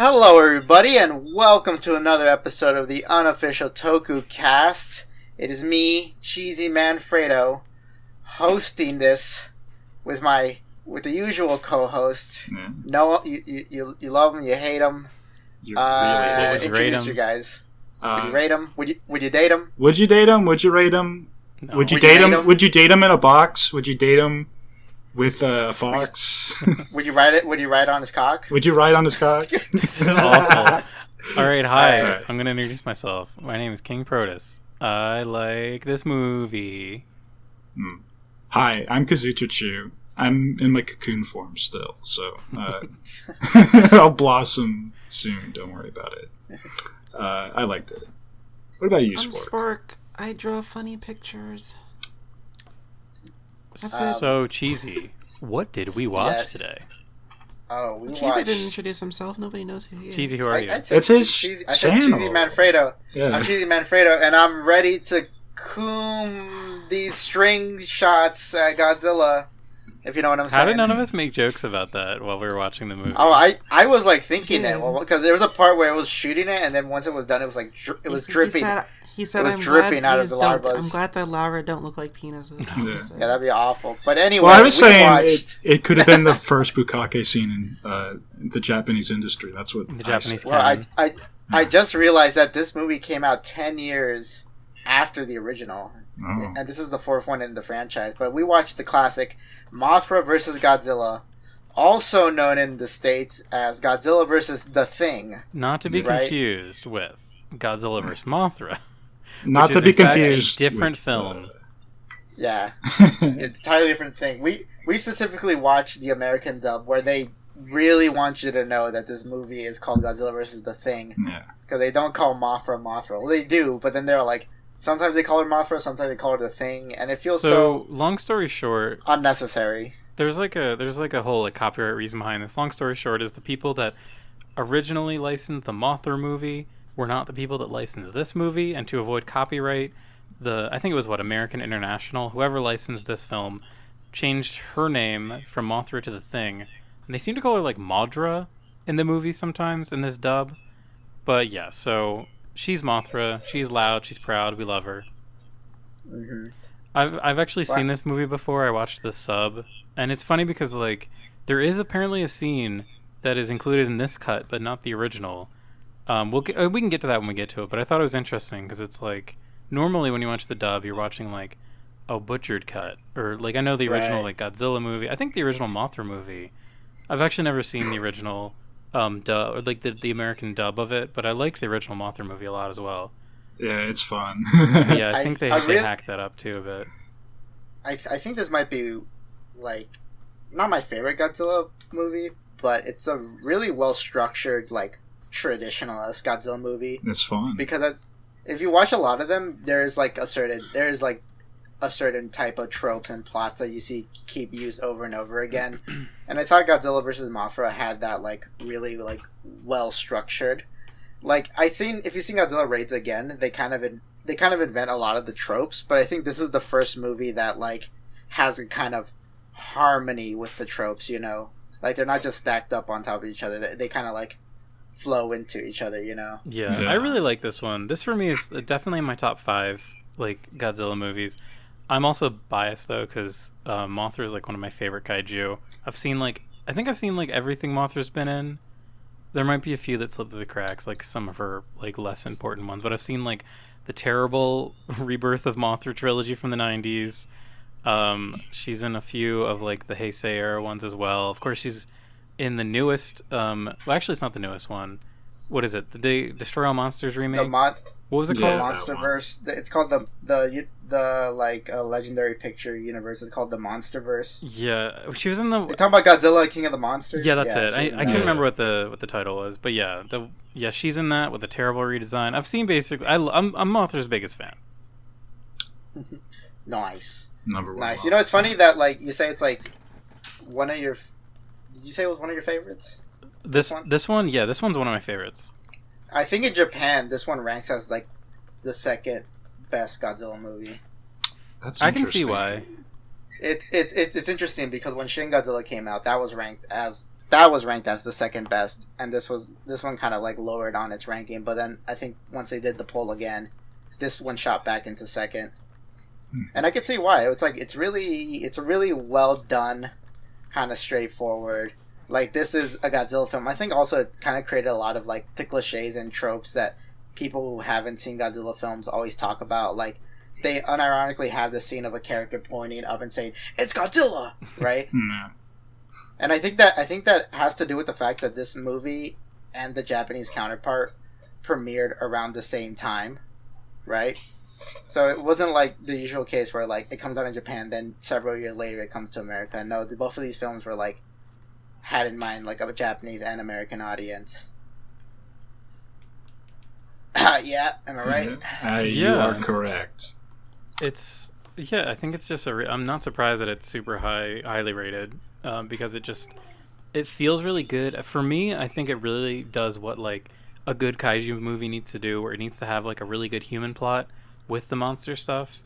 Hello, everybody, and welcome to another episode of the Unofficial Tokucast. It is me, Cheesymanfredo, hosting this with the usual co-host. No, you love him, you hate him. What would you rate him? You guys. Would you rate him? Would you date him? Would you date him? Would you rate him? No. Would you date him? Would you date him in a box? Would you date him with a fox? Would you ride it? Would you ride on his cock? Would you ride on his cock? This is awful. Alright, hi. All right. I'm going to introduce myself. My name is King Protus. I like this movie. Hi, I'm Kazoo. I'm in my cocoon form still, so I'll blossom soon. Don't worry about it. I liked it. What about you, I'm Spork? Spork. I draw funny pictures. That's it. So, Cheesy, what did we watch today? Oh, we Cheesy watched... didn't introduce himself. Nobody knows who he is. Cheesy, who are you? It's his I said channel. Cheesymanfredo. Yeah. I'm Cheesymanfredo, and I'm ready to coom these string shots at Godzilla, if you know what I'm saying. How did none of us make jokes about that while we were watching the movie? Oh, I was like thinking it, because there was a part where it was shooting it, and then once it was done, it was like it was dripping. He said, It was "I'm dripping glad out of these the don't. larvas." I'm glad that larvae don't look like penises." Yeah, that'd be awful. But anyway, Well, I was saying watched... it could have been the first bukkake scene in the Japanese industry. That's what The Japanese said. Well, I just realized that this movie came out 10 years after the original. Oh. And this is the fourth one in the franchise. But we watched the classic Mothra vs. Godzilla, also known in the States as Godzilla vs. The Thing. Not to be confused with Godzilla vs. Mothra. Not to be confused. A different with, film. Yeah. It's a entirely different thing. We specifically watched the American dub where they really want you to know that this movie is called Godzilla vs. The Thing. Yeah. Because they don't call Mothra. Well, they do, but then they're like, sometimes they call her Mothra, sometimes they call her The Thing, and it feels so long story short, unnecessary. There's like a whole copyright reason behind this. Long story short is the people that originally licensed the Mothra movie were not the people that licensed this movie, and to avoid copyright, I think it was American International, whoever licensed this film, changed her name from Mothra to The Thing, and they seem to call her like Mothra in the movie sometimes in this dub. But yeah, so she's Mothra. She's loud. She's proud. We love her. Mm-hmm. I've actually seen this movie before. I watched the sub, and it's funny because like there is apparently a scene that is included in this cut, but not the original. We can get to that when we get to it, but I thought it was interesting because it's like normally when you watch the dub, you're watching like a butchered cut, or like I know the original like Godzilla movie. I think the original Mothra movie. I've actually never seen the original dub or like the American dub of it, but I liked the original Mothra movie a lot as well. Yeah, it's fun. Yeah, I think they hacked that up too a bit. I think this might be like not my favorite Godzilla movie, but it's a really well structured like traditionalist Godzilla movie. It's fun because if you watch a lot of them, there's a certain type of tropes and plots that you see keep used over and over again. And I thought Godzilla vs. Mothra had that like really like well structured. Like if you've seen Godzilla Raids Again, they kind of invent a lot of the tropes, but I think this is the first movie that like has a kind of harmony with the tropes. You know, like they're not just stacked up on top of each other. They kind of like flow into each other, you know? Yeah, I really like this one. This for me is definitely in my top 5 like Godzilla movies. I'm also biased though because Mothra is like one of my favorite kaiju. I think I've seen like everything Mothra's been in. There might be a few that slip through the cracks, like some of her like less important ones, but I've seen like the terrible Rebirth of Mothra trilogy from the 90s. She's in a few of like the Heisei era ones as well. Of course, she's in the newest, well, actually, it's not the newest one. What is it? The Destroy All Monsters remake? What was it called? Monsterverse. It's called the Legendary Picture universe. It's called the Monsterverse. Yeah, she was in the. You're talking about Godzilla, King of the Monsters. Yeah, that's it. I couldn't remember what the title was, but yeah, she's in that with a terrible redesign. I've seen basically. I'm Mothra's biggest fan. Nice. Number one. Nice. You know, it's funny that like you say it's like one of your. Did you say it was one of your favorites? This one, yeah, this one's one of my favorites. I think in Japan, this one ranks as like the second best Godzilla movie. That's I can see why. It's interesting because when Shin Godzilla came out, that was ranked as that was ranked as the second best, and this one kind of like lowered on its ranking. But then I think once they did the poll again, this one shot back into second, and I could see why. It's like it's a really well done, kind of straightforward. Like, this is a Godzilla film. I think also it kind of created a lot of like the cliches and tropes that people who haven't seen Godzilla films always talk about. Like, they unironically have the scene of a character pointing up and saying, "It's Godzilla," right? And I think that has to do with the fact that this movie and the Japanese counterpart premiered around the same time, right? So it wasn't like the usual case where like it comes out in Japan, then several years later it comes to America. No, both of these films were like had in mind like a Japanese and American audience. Yeah, am I right? You are correct. It's I think it's just I'm not surprised that it's super highly rated, because it feels really good. For me, I think it really does what like a good kaiju movie needs to do, where it needs to have like a really good human plot with the monster stuff.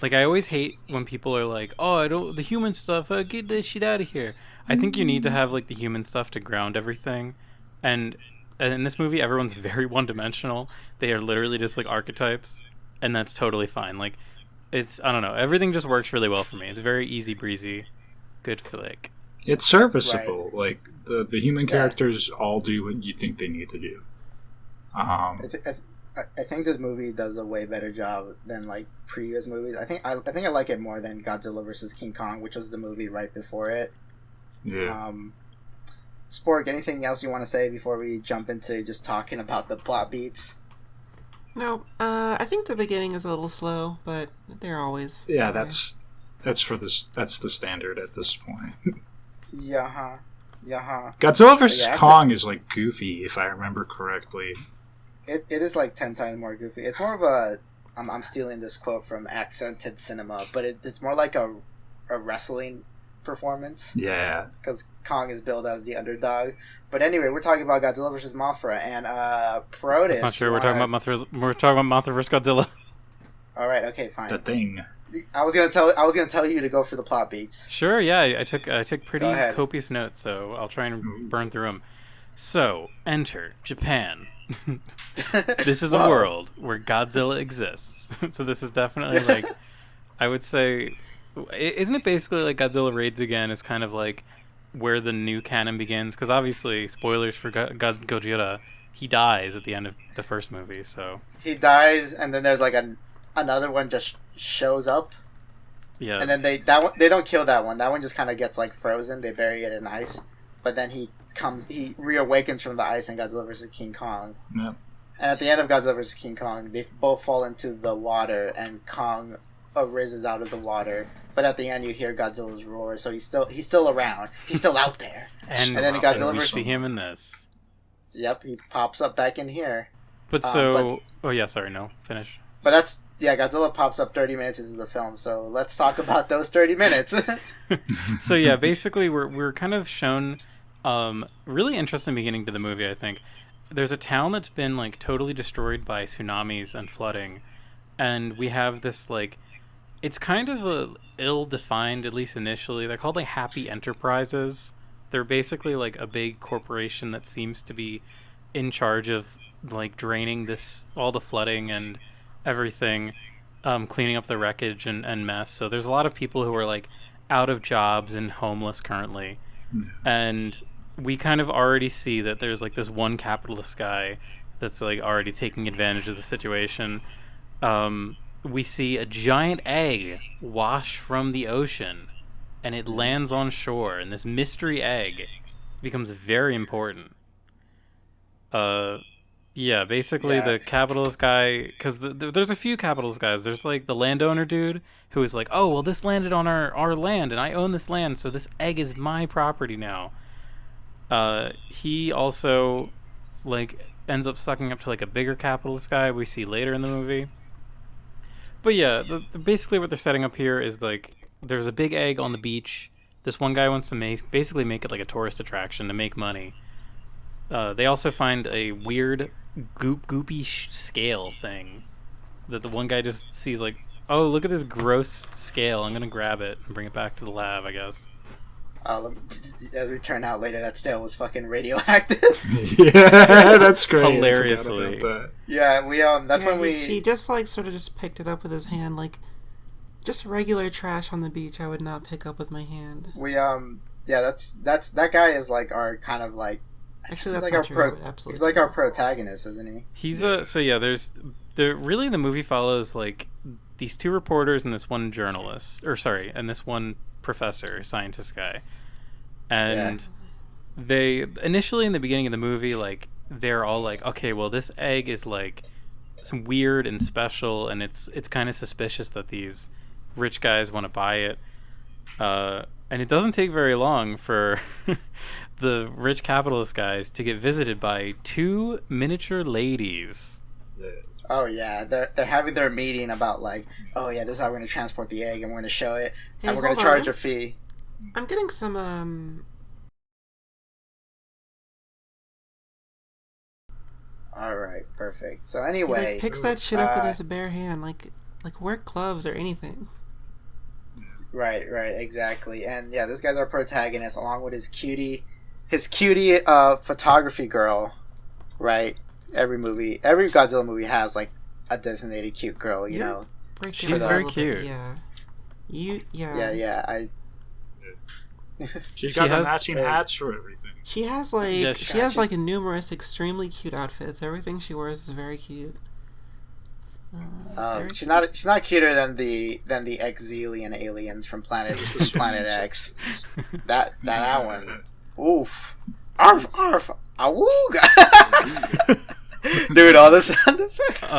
Like, I always hate when people are like, "Oh, I don't the human stuff. Get this shit out of here." I think you need to have like the human stuff to ground everything, and in this movie, everyone's very one-dimensional. They are literally just like archetypes, and that's totally fine. Like, I don't know, everything just works really well for me. It's very easy breezy, good flick. It's serviceable. Right. Like the human characters all do what you think they need to do. I think this movie does a way better job than like previous movies. I think I like it more than Godzilla vs. King Kong, which was the movie right before it. Yeah. Spork, anything else you want to say before we jump into just talking about the plot beats? No, I think the beginning is a little slow, but they're always. Yeah, that's the standard at this point. Yeah. Godzilla vs. Kong is like goofy, if I remember correctly. It is like 10 times more goofy. It's more of a. I'm stealing this quote from Accented Cinema, but it's more like a wrestling performance. Yeah. Because Kong is billed as the underdog. But anyway, we're talking about Godzilla vs. Mothra, and Protus. That's not sure. We're talking about Mothra vs. Godzilla. All right. Okay. Fine. The thing. I was gonna tell you to go for the plot beats. Sure. Yeah. I took pretty copious notes, so I'll try and burn through them. So, enter Japan. This is a world where Godzilla exists. So this is definitely like, I would say, isn't it basically like Godzilla Raids Again is kind of like where the new canon begins? Because obviously, spoilers for Godzilla, he dies at the end of the first movie. So he dies, and then there's like another one just shows up. Yeah. And then they don't kill that one. That one just kind of gets like frozen. They bury it in ice, but then he reawakens from the ice in Godzilla vs. King Kong. Yep. And at the end of Godzilla vs. King Kong, they both fall into the water, and Kong arises out of the water. But at the end, you hear Godzilla's roar, so he's still around. He's still out there. and then Godzilla we vs. see him in this. Yep, he pops up back in here. But finish. But Godzilla pops up 30 minutes into the film, so let's talk about those 30 minutes. So yeah, basically we're kind of shown really interesting beginning to the movie, I think. There's a town that's been like totally destroyed by tsunamis and flooding, and we have this like, it's kind of a ill-defined, at least initially. They're called like Happy Enterprises. They're basically like a big corporation that seems to be in charge of like draining all the flooding and everything, cleaning up the wreckage and mess. So there's a lot of people who are like out of jobs and homeless currently, and we kind of already see that there's like this one capitalist guy that's like already taking advantage of the situation. We see a giant egg wash from the ocean, and it lands on shore, and this mystery egg becomes very important. Basically the capitalist guy, because there's a few capitalist guys. There's like the landowner dude who is like, oh, well, this landed on our land, and I own this land, so this egg is my property now. He also like ends up sucking up to like a bigger capitalist guy we see later in the movie. But yeah, basically what they're setting up here is like there's a big egg on the beach. This one guy wants to basically make it like a tourist attraction to make money. They also find a weird goopy scale thing that the one guy just sees like, oh, look at this gross scale. I'm gonna grab it and bring it back to the lab, I guess. As we turn out later, that stale was fucking radioactive. Yeah, that's great. Hilariously. I forgot about that. Yeah, we that's when we. He just like sort of just picked it up with his hand, like just regular trash on the beach. I would not pick up with my hand. We that's that guy is like our kind of like. Actually, that's like not our true. Absolutely. He's like our protagonist, isn't he? He's there's really the movie follows like these two reporters and this one journalist, and this one professor, scientist guy. And they initially in the beginning of the movie, like they're all like, okay, well this egg is like some weird and special, and it's kind of suspicious that these rich guys want to buy it. And it doesn't take very long for the rich capitalist guys to get visited by two miniature ladies. Oh yeah, they're having their meeting about like, oh yeah, this is how we're gonna transport the egg, and we're gonna show it, and we're gonna charge a fee. I'm getting some All right, perfect. So anyway, he like, picks that shit up with his bare hand, like wear gloves or anything. Right, exactly. And yeah, this guy's our protagonist, along with his cutie photography girl. Right, every Godzilla movie has like a designated cute girl, you know. She's very cute. Yeah. Yeah. She's got the matching hats for everything. She has like numerous extremely cute outfits. Everything she wears is very cute. She's not cuter than the Exilian aliens from Planet X. that one. Oof. Arf arf. Awooga. Dude, all the sound effects.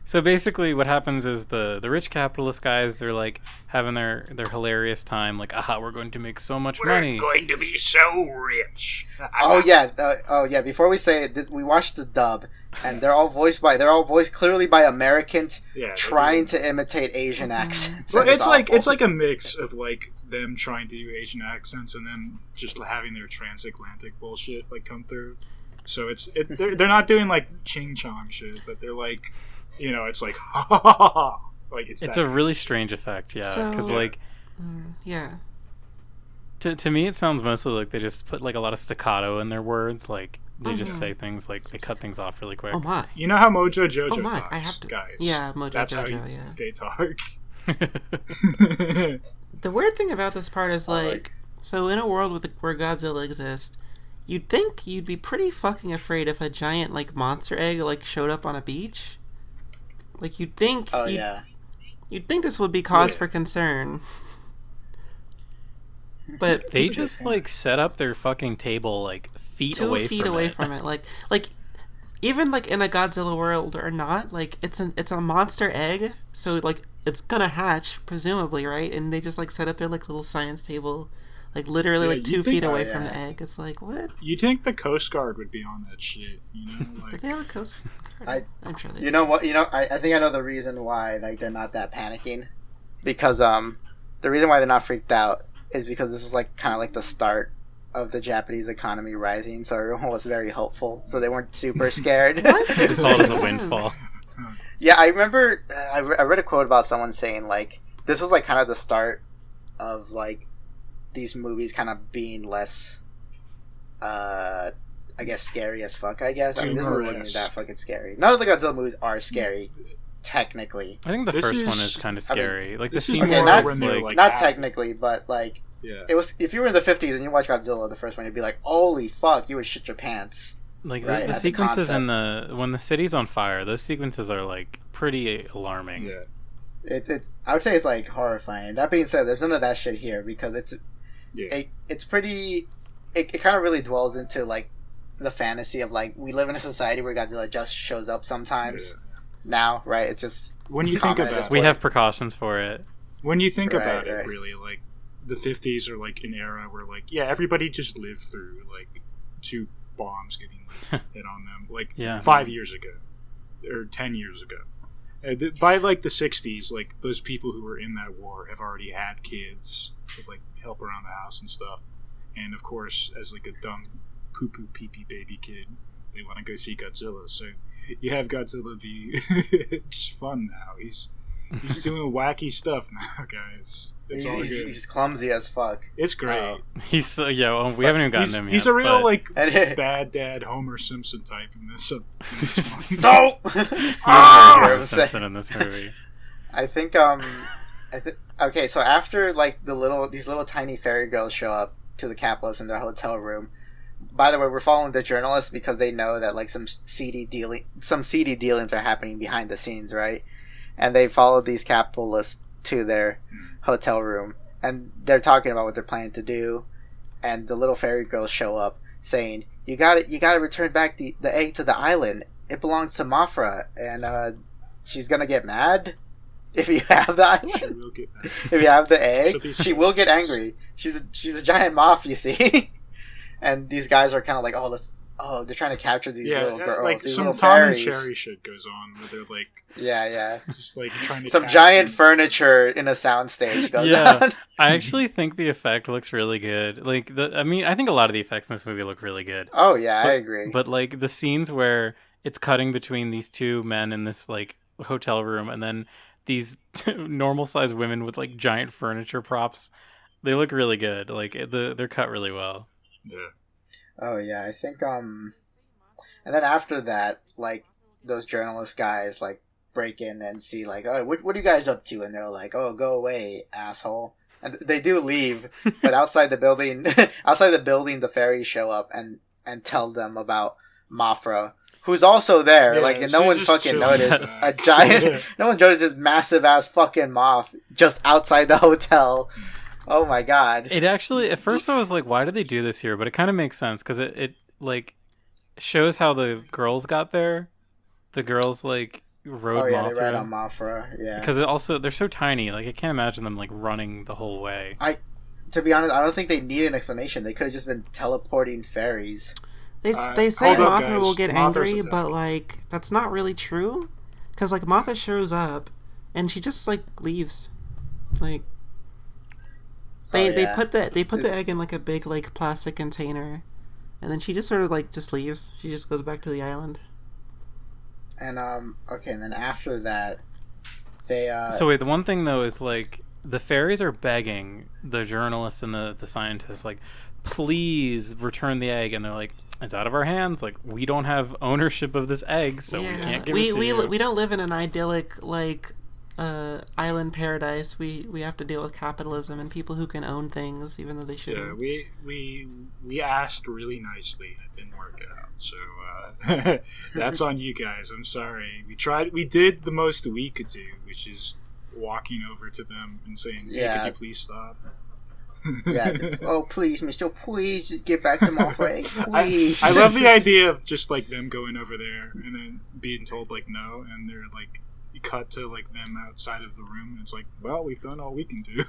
So basically what happens is the rich capitalist guys, they're like having their hilarious time, like, aha, we're going to make so much money. We're going to be so rich. Oh yeah, before we say it, we watched the dub, and they're all voiced clearly by Americans trying to imitate Asian accents. Well, it's like a mix of like them trying to do Asian accents and then just having their transatlantic bullshit like come through. So they're not doing like ching chong shit, but they're like, you know, it's like ha ha ha ha. Like it's a really strange effect, yeah, because to me it sounds mostly like they just put like a lot of staccato in their words, like they just say things like they cut things off really quick. Oh my! You know how Mojo Jojo talks, I have to, guys. Yeah, Mojo That's Jojo. How they talk. The weird thing about this part is like, so in a world where Godzilla exists, you'd think you'd be pretty fucking afraid if a giant like monster egg like showed up on a beach. Like you'd think. You'd think this would be cause for concern. But they just like set up their fucking table like 2 feet away from it. Like even like in a Godzilla world or not, like it's a monster egg, so like it's gonna hatch presumably, right? And they just like set up their like little science table, like literally like 2 feet away from the egg. It's like, what? You'd think the Coast Guard would be on that shit, you know? Like, but they have a Coast Guard. I'm sure they do. You know what? I think I know the reason why like they're not that panicking, because the reason why they're not freaked out is because this was like kind of like the start of the Japanese economy rising, so everyone was very hopeful, so they weren't super scared. They saw it as a windfall. Yeah, I remember I read a quote about someone saying like this was like kind of the start of like these movies kind of being less I guess scary as fuck. I guess this movie wasn't that fucking scary. None of the Godzilla movies are scary technically. I think the first one is kind of scary. I mean, like the scene scene not technically, but like it was. If you were in the 50s and you watch Godzilla, the first one, you'd be like, "Holy fuck!" You would shit your pants. Like the sequences in when the city's on fire, those sequences are like pretty alarming. Yeah, I would say it's like horrifying. That being said, there's none of that shit here because it's pretty. It kind of really dwells into like the fantasy of like we live in a society where Godzilla just shows up sometimes. Now, right? It's just when you think about it, we have precautions for it. When you think about it, really, like the 50s are like an era where like everybody just lived through like 2 bombs getting hit on them like 5 years ago or 10 years ago. By like the 60s, like those people who were in that war have already had kids to like help around the house and stuff, and of course, as like a dumb poo-poo pee-pee baby kid, they want to go see Godzilla. So you have Godzilla be just fun now. He's doing wacky stuff now, guys. It's all good. He's clumsy as fuck. It's great. He's we haven't even gotten him yet. He's a real but... bad dad Homer Simpson type in this one. No. Homer Simpson in this movie. I think okay, so after like these little tiny fairy girls show up to the capitalists in their hotel room. By the way, we're following the journalists because they know that like some seedy dealings are happening behind the scenes, right? And they followed these capitalists to their hotel room, and they're talking about what they're planning to do. And the little fairy girls show up, saying, "You got to return back the egg to the island. It belongs to Mothra, and she's gonna get mad if you have the island. She will get mad. If you have the egg, she will get angry. She's a giant moth, you see." And these guys are kind of like, they're trying to capture these little girls. Like these some little Tom fairies. and Jerry shit goes on where they're like, just like trying to some catch giant them. furniture in a soundstage goes on. I actually think the effect looks really good. Like I think a lot of the effects in this movie look really good. Oh yeah, I agree. But like the scenes where it's cutting between these two men in this like hotel room, and then these normal sized women with like giant furniture props, they look really good. Like they're cut really well. Yeah. Oh yeah, I think and then after that, like those journalist guys like break in and see like, "Oh, what are you guys up to?" And they're like, "Oh, go away, asshole." And they do leave, but outside the building, the fairies show up and tell them about Mothra, who's also there. Yeah, like, and no one fucking chilling. noticed a giant. No one noticed this massive ass fucking moth just outside the hotel. Oh my god. It actually, at first I was like, why did they do this here? But it kind of makes sense because it like shows how the girls got there. The girls like rode Mothra. They ride on Mothra, yeah. Because they're so tiny. Like I can't imagine them like running the whole way. To be honest, I don't think they need an explanation. They could have just been teleporting fairies. They say Mothra will get Mothra's angry, but like that's not really true. Because like Mothra shows up and she just like leaves. Like They put the egg in like a big like plastic container, and then she just sort of like just leaves. She just goes back to the island. And and then after that, they So wait, the one thing though is like the fairies are begging the journalists and the scientists like, please return the egg, and they're like, it's out of our hands. Like we don't have ownership of this egg, so we can't give it to you. We don't live in an idyllic like island paradise. We have to deal with capitalism and people who can own things even though they shouldn't. Yeah, we asked really nicely and it didn't work out. So that's on you guys. I'm sorry. We did the most we could do, which is walking over to them and saying, "Hey, could you please stop?" Yeah. Oh, please, mister, please get back to Mothra, please. I love the idea of just like them going over there and then being told like no, and they're like, you cut to like them outside of the room, and it's like, well, we've done all we can do.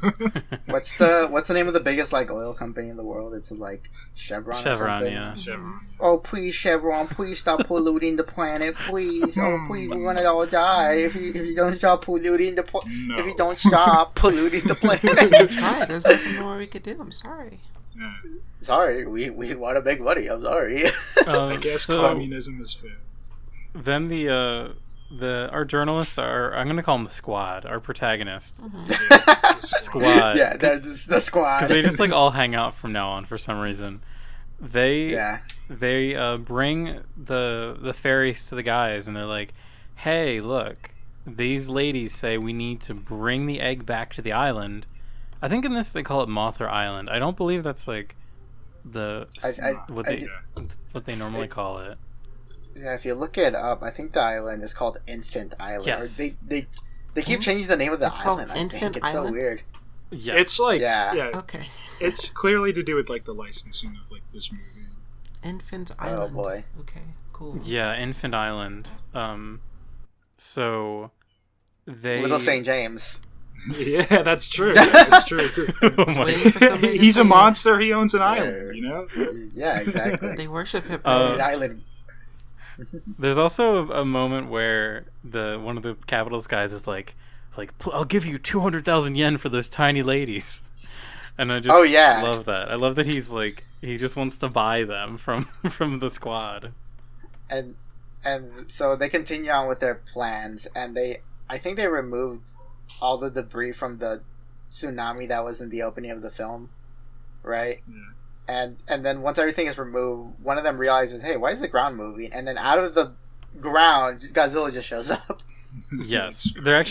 What's the name of the biggest like oil company in the world? It's like Chevron. Or something. Yeah. Chevron. Oh, please, Chevron, please stop polluting the planet, please. Oh, please, we're gonna all die if you don't stop polluting the No. if you don't stop polluting the planet. Try. There's nothing more we could do. I'm sorry. Yeah. Sorry, we want to make money. I'm sorry. I guess communism is fair. Then our journalists are, I'm going to call them the squad, our protagonists. Squad. Yeah, they're the squad. Because they just like all hang out from now on for some reason. They bring the fairies to the guys, and they're like, hey, look, these ladies say we need to bring the egg back to the island. I think in this they call it Mothra Island. I don't believe that's like what they normally call it. Yeah, if you look it up, I think the island is called Infant Island. Yes. Or they keep changing the name of the It's called island. I Infant think it's Island? so weird. Yeah. It's like Okay. It's clearly to do with like the licensing of like this movie. Infant Island. Oh boy. Okay. Cool. Yeah, Infant Island. So they Little St. James. Yeah, that's true. That's true. Oh my Waiting for somebody to He's a say- monster. He owns an island. You know. Yeah, exactly. They worship him. An island. There's also a moment where one of the Capitals guys is like, I'll give you 200,000 yen for those tiny ladies, and I just love that. I love that he's like, he just wants to buy them from the squad. And so they continue on with their plans, and I think they remove all the debris from the tsunami that was in the opening of the film, right? Yeah. And then once everything is removed, one of them realizes, hey, why is the ground moving? And then out of the ground, Godzilla just shows up. Yes, there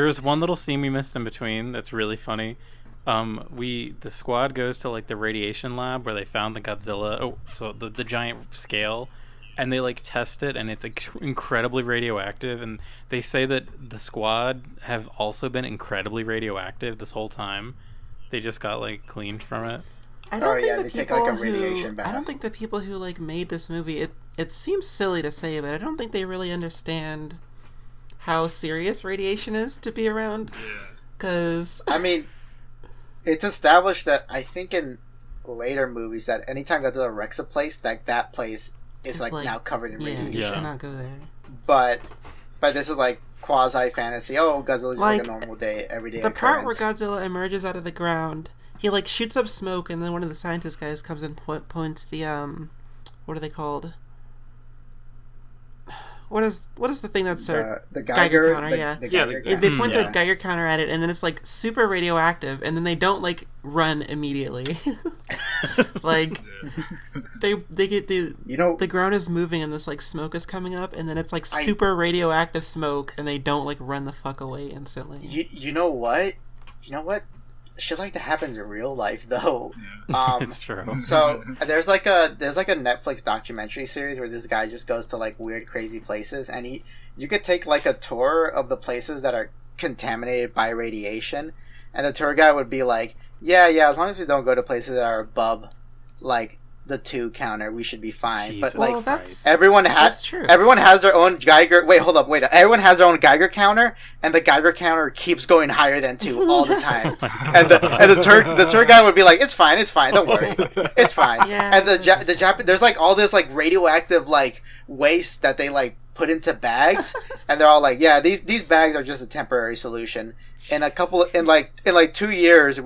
was one little scene we missed in between that's really funny. The squad goes to like the radiation lab where they found the Godzilla. Oh, so the giant scale, and they like test it, and it's incredibly radioactive. And they say that the squad have also been incredibly radioactive this whole time. They just got like cleaned from it. I don't think they take like a radiation bath. I don't think the people who like made this movie, it seems silly to say, but I don't think they really understand how serious radiation is to be around. Because I mean, it's established that I think in later movies that anytime Godzilla wrecks a place, that place is like now covered in radiation. You cannot go there. But this is like quasi fantasy. Oh, Godzilla's just like a normal day, everyday the occurrence. part where Godzilla emerges out of the ground, he like shoots up smoke, and then one of the scientist guys comes and points the what are they called? What is the thing that's the Geiger counter? The Geiger counter. They point the Geiger counter at it, and then it's like super radioactive, and then they don't like run immediately. Like they get the ground is moving, and this like smoke is coming up, and then it's like super radioactive smoke, and they don't like run the fuck away instantly. You know what? Shit like that happens in real life, though. Yeah. It's true. So there's like a Netflix documentary series where this guy just goes to like weird, crazy places, and you could take like a tour of the places that are contaminated by radiation, and the tour guide would be like, yeah, as long as we don't go to places that are above like the 2 counter, we should be fine. Jesus but like Christ. everyone has their own Geiger. Wait, everyone has their own Geiger counter, and the Geiger counter keeps going higher than 2 all the time. And the tour guy would be like, it's fine, don't worry, it's fine. Yeah. And the Japan, there's like all this like radioactive like waste that they like put into bags, and they're all like, yeah, these bags are just a temporary solution. In like 2 years,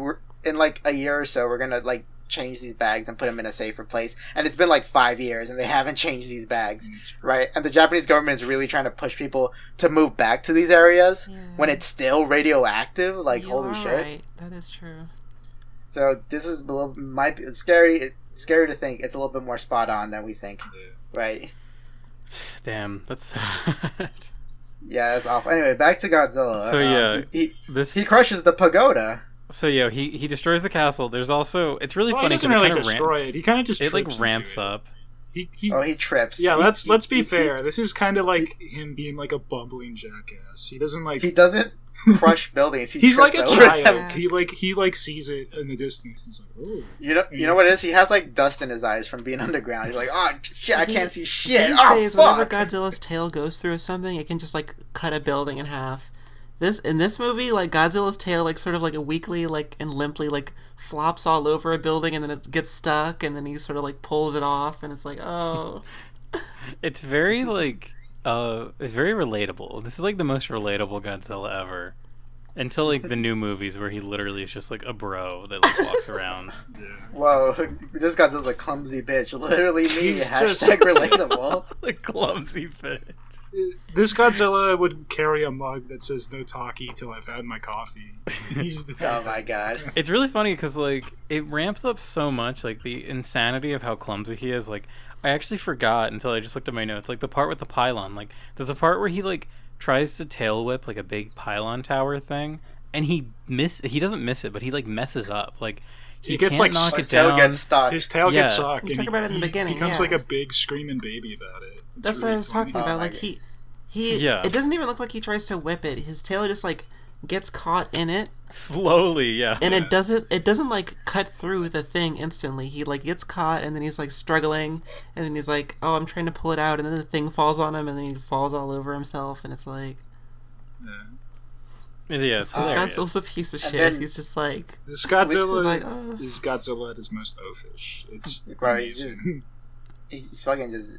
in like a year or so, we're gonna like change these bags and put them in a safer place. And it's been like 5 years and they haven't changed these bags, right? And the Japanese government is really trying to push people to move back to these areas when it's still radioactive. Like, holy shit. Right. That is true. So this is might be scary. It's scary to think it's a little bit more spot on than we think, right? Damn, that's yeah, that's awful. Anyway, back to Godzilla. So he crushes the pagoda. So he destroys the castle. There's also, it's really funny. He doesn't really destroy it. He kind of just it like trips ramps into it. up. He trips. Yeah, let's be fair. This is kind of like him being like a bumbling jackass. He doesn't crush buildings. He's like a child. Them. He sees it in the distance. He's like, oh. You know what it is? He has like dust in his eyes from being underground. He's like, oh shit, I can't see shit. These days, whenever Godzilla's tail goes through something, it can just like cut a building in half. In this movie, like Godzilla's tail, like sort of like a weakly, like and limply, like flops all over a building, and then it gets stuck, and then he sort of like pulls it off, and it's like, oh. It's very like, it's very relatable. This is like the most relatable Godzilla ever, until like the new movies where he literally is just like a bro that like walks around. Whoa, this Godzilla's a clumsy bitch. Literally me. Hashtag relatable. The clumsy bitch. This Godzilla would carry a mug that says "No Taki till I've had my coffee." Oh my god! It's really funny because like it ramps up so much, like the insanity of how clumsy he is. Like I actually forgot until I just looked at my notes. Like the part with the pylon. Like there's a part where he like tries to tail whip like a big pylon tower thing, and he doesn't miss it, but he like messes up. Like he gets can't like knock his it down. Tail gets stuck. His tail gets stuck. We talk about it in the beginning. He becomes like a big screaming baby about it. That's really what I was talking about. Like he it doesn't even look like he tries to whip it. His tail just like gets caught in it slowly, yeah. And it doesn't like cut through the thing instantly. He like gets caught, and then he's like struggling, and then he's like, "Oh, I'm trying to pull it out," and then the thing falls on him, and then he falls all over himself, and it's like, it's Godzilla's a piece of shit. He's just like this Godzilla is Godzilla at his most oafish. It's right. He's fucking just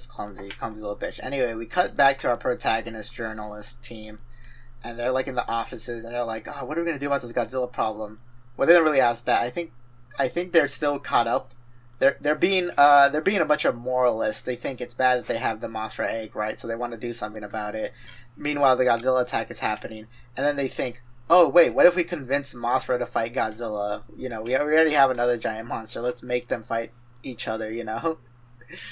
clumsy little bitch. Anyway, we cut back to our protagonist journalist team, and they're like in the offices, and they're like, "Oh, what are we gonna do about this Godzilla problem?" Well, they didn't really ask that. I think they're still caught up. They're being a bunch of moralists. They think it's bad that they have the Mothra egg, right? So they want to do something about it. Meanwhile, the Godzilla attack is happening, and then they think, oh wait, what if we convince Mothra to fight Godzilla? You know, we already have another giant monster. Let's make them fight each other. You know,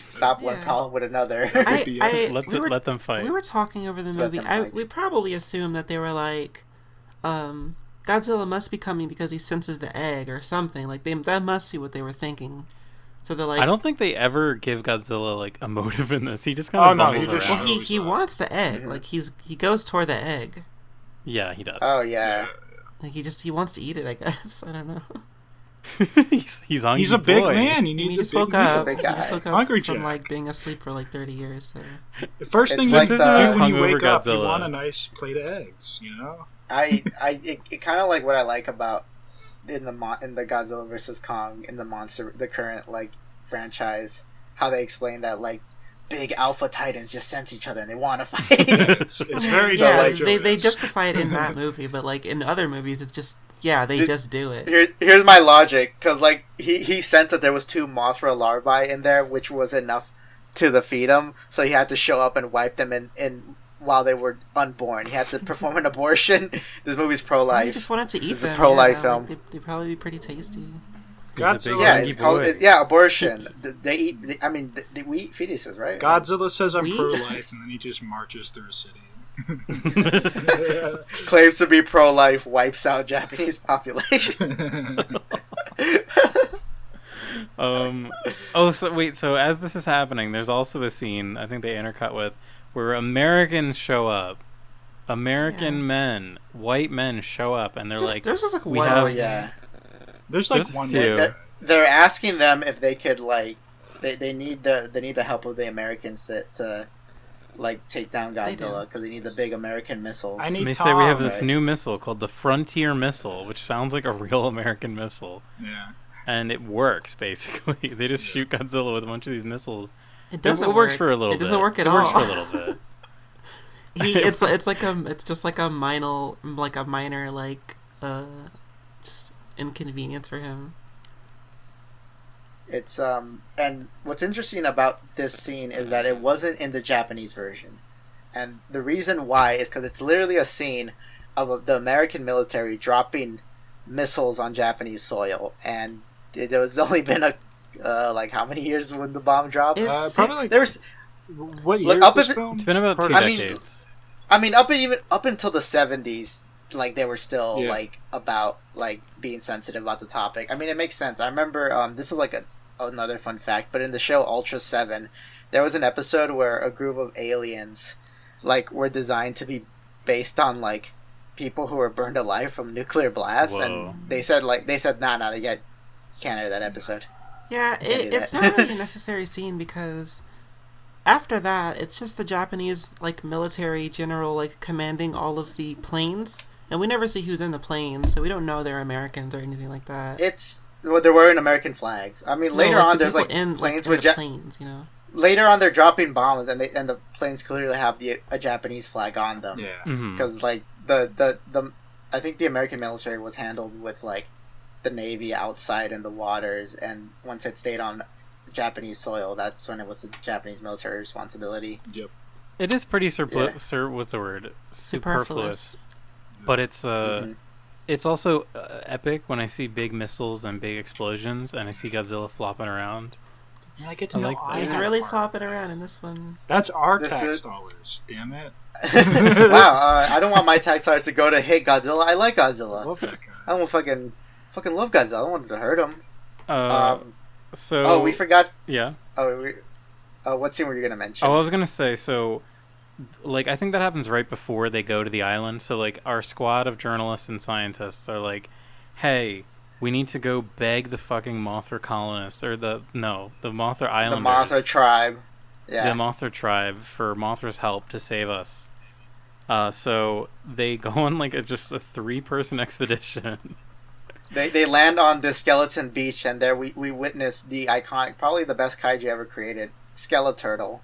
stop one problem with another. Let them fight. We were talking over the movie. We probably assumed that they were like, Godzilla must be coming because he senses the egg or something. Like that must be what they were thinking. So they're like, I don't think they ever give Godzilla like a motive in this. He just kind of bumbles around. Well, he wants the egg. Like he goes toward the egg. Yeah, he does. Oh yeah. Like he wants to eat it. I guess I don't know. he's hungry. He's a big man. He needs just a woke big up. man. He just woke up Hungry from Jack. like being asleep for like 30 years. So. The first thing like you do the when you wake hungover up, you Godzilla. want a nice plate of eggs. You know. It kind of like what I like about in the Godzilla versus Kong in the current like franchise, how they explain that like big alpha titans just sense each other and they want to fight. It's very they justify it in that movie, but like in other movies, it's just they just do it. Here's my logic, because like he sensed that there was 2 Mothra larvae in there, which was enough to defeat him, so he had to show up and wipe them in while they were unborn. He had to perform an abortion. This movie's pro-life. He just wanted to eat them. It's a pro-life film. Like, they'd probably be pretty tasty. It's called abortion. They eat. We eat fetuses, right? Godzilla says I'm pro-life, and then he just marches through a city. Claims to be pro-life, wipes out Japanese population. So as this is happening, there's also a scene I think they intercut with where Americans show up. American men, white men show up, and they're like, "There's just like we one." have, yeah. There's like one. They're asking them if they could like they need the help of the Americans to like take down Godzilla because they need the big American missiles. They say we have this new missile called the Frontier missile, which sounds like a real American missile. Yeah. And it works basically. They just shoot Godzilla with a bunch of these missiles. It doesn't. It works for a little bit. It doesn't work at all. all. It works for a little bit. It's just like a minor just inconvenience for him. It's and what's interesting about this scene is that it wasn't in the Japanese version, and the reason why is because it's literally a scene of the American military dropping missiles on Japanese soil, and there was only been like how many years when the bomb dropped? Probably like there was. What year is this film? It's been about 2 decades. Up until the 70s, like they were still like about like being sensitive about the topic. I mean, it makes sense. I remember this is like another fun fact, but in the show Ultra 7, there was an episode where a group of aliens like were designed to be based on like people who were burned alive from nuclear blasts. Whoa. And they said nah, you can't air that episode. Yeah, it's not really a necessary scene because after that, it's just the Japanese like military general like commanding all of the planes, and we never see who's in the planes, so we don't know they're Americans or anything like that. They're wearing American flags. I mean, later on, there's like planes with planes, you know. Later on, they're dropping bombs, and the planes clearly have a Japanese flag on them. Yeah, because like the I think the American military was handled with like the Navy outside in the waters, and once it stayed on Japanese soil, that's when it was the Japanese military responsibility. Yep. It is pretty what's the word? Superfluous. But it's it's also epic when I see big missiles and big explosions, and I see Godzilla flopping around. I get to know he's really flopping around in this one. That's our tax dollars. Damn it! Wow, I don't want my tax dollars to go to hit Godzilla. I like Godzilla. Love that guy. I don't fucking love Godzilla. I don't want to hurt him. So we forgot. Yeah. What scene were you gonna mention? I was gonna say like I think that happens right before they go to the island. So like our squad of journalists and scientists are like, "Hey, we need to go beg the fucking Mothra colonists or the Mothra Islanders, the Mothra tribe, the Mothra tribe for Mothra's help to save us." So they go on like just a 3-person expedition. They land on the skeleton beach, and there we witness the iconic, probably the best kaiju ever created, Skeleturtle.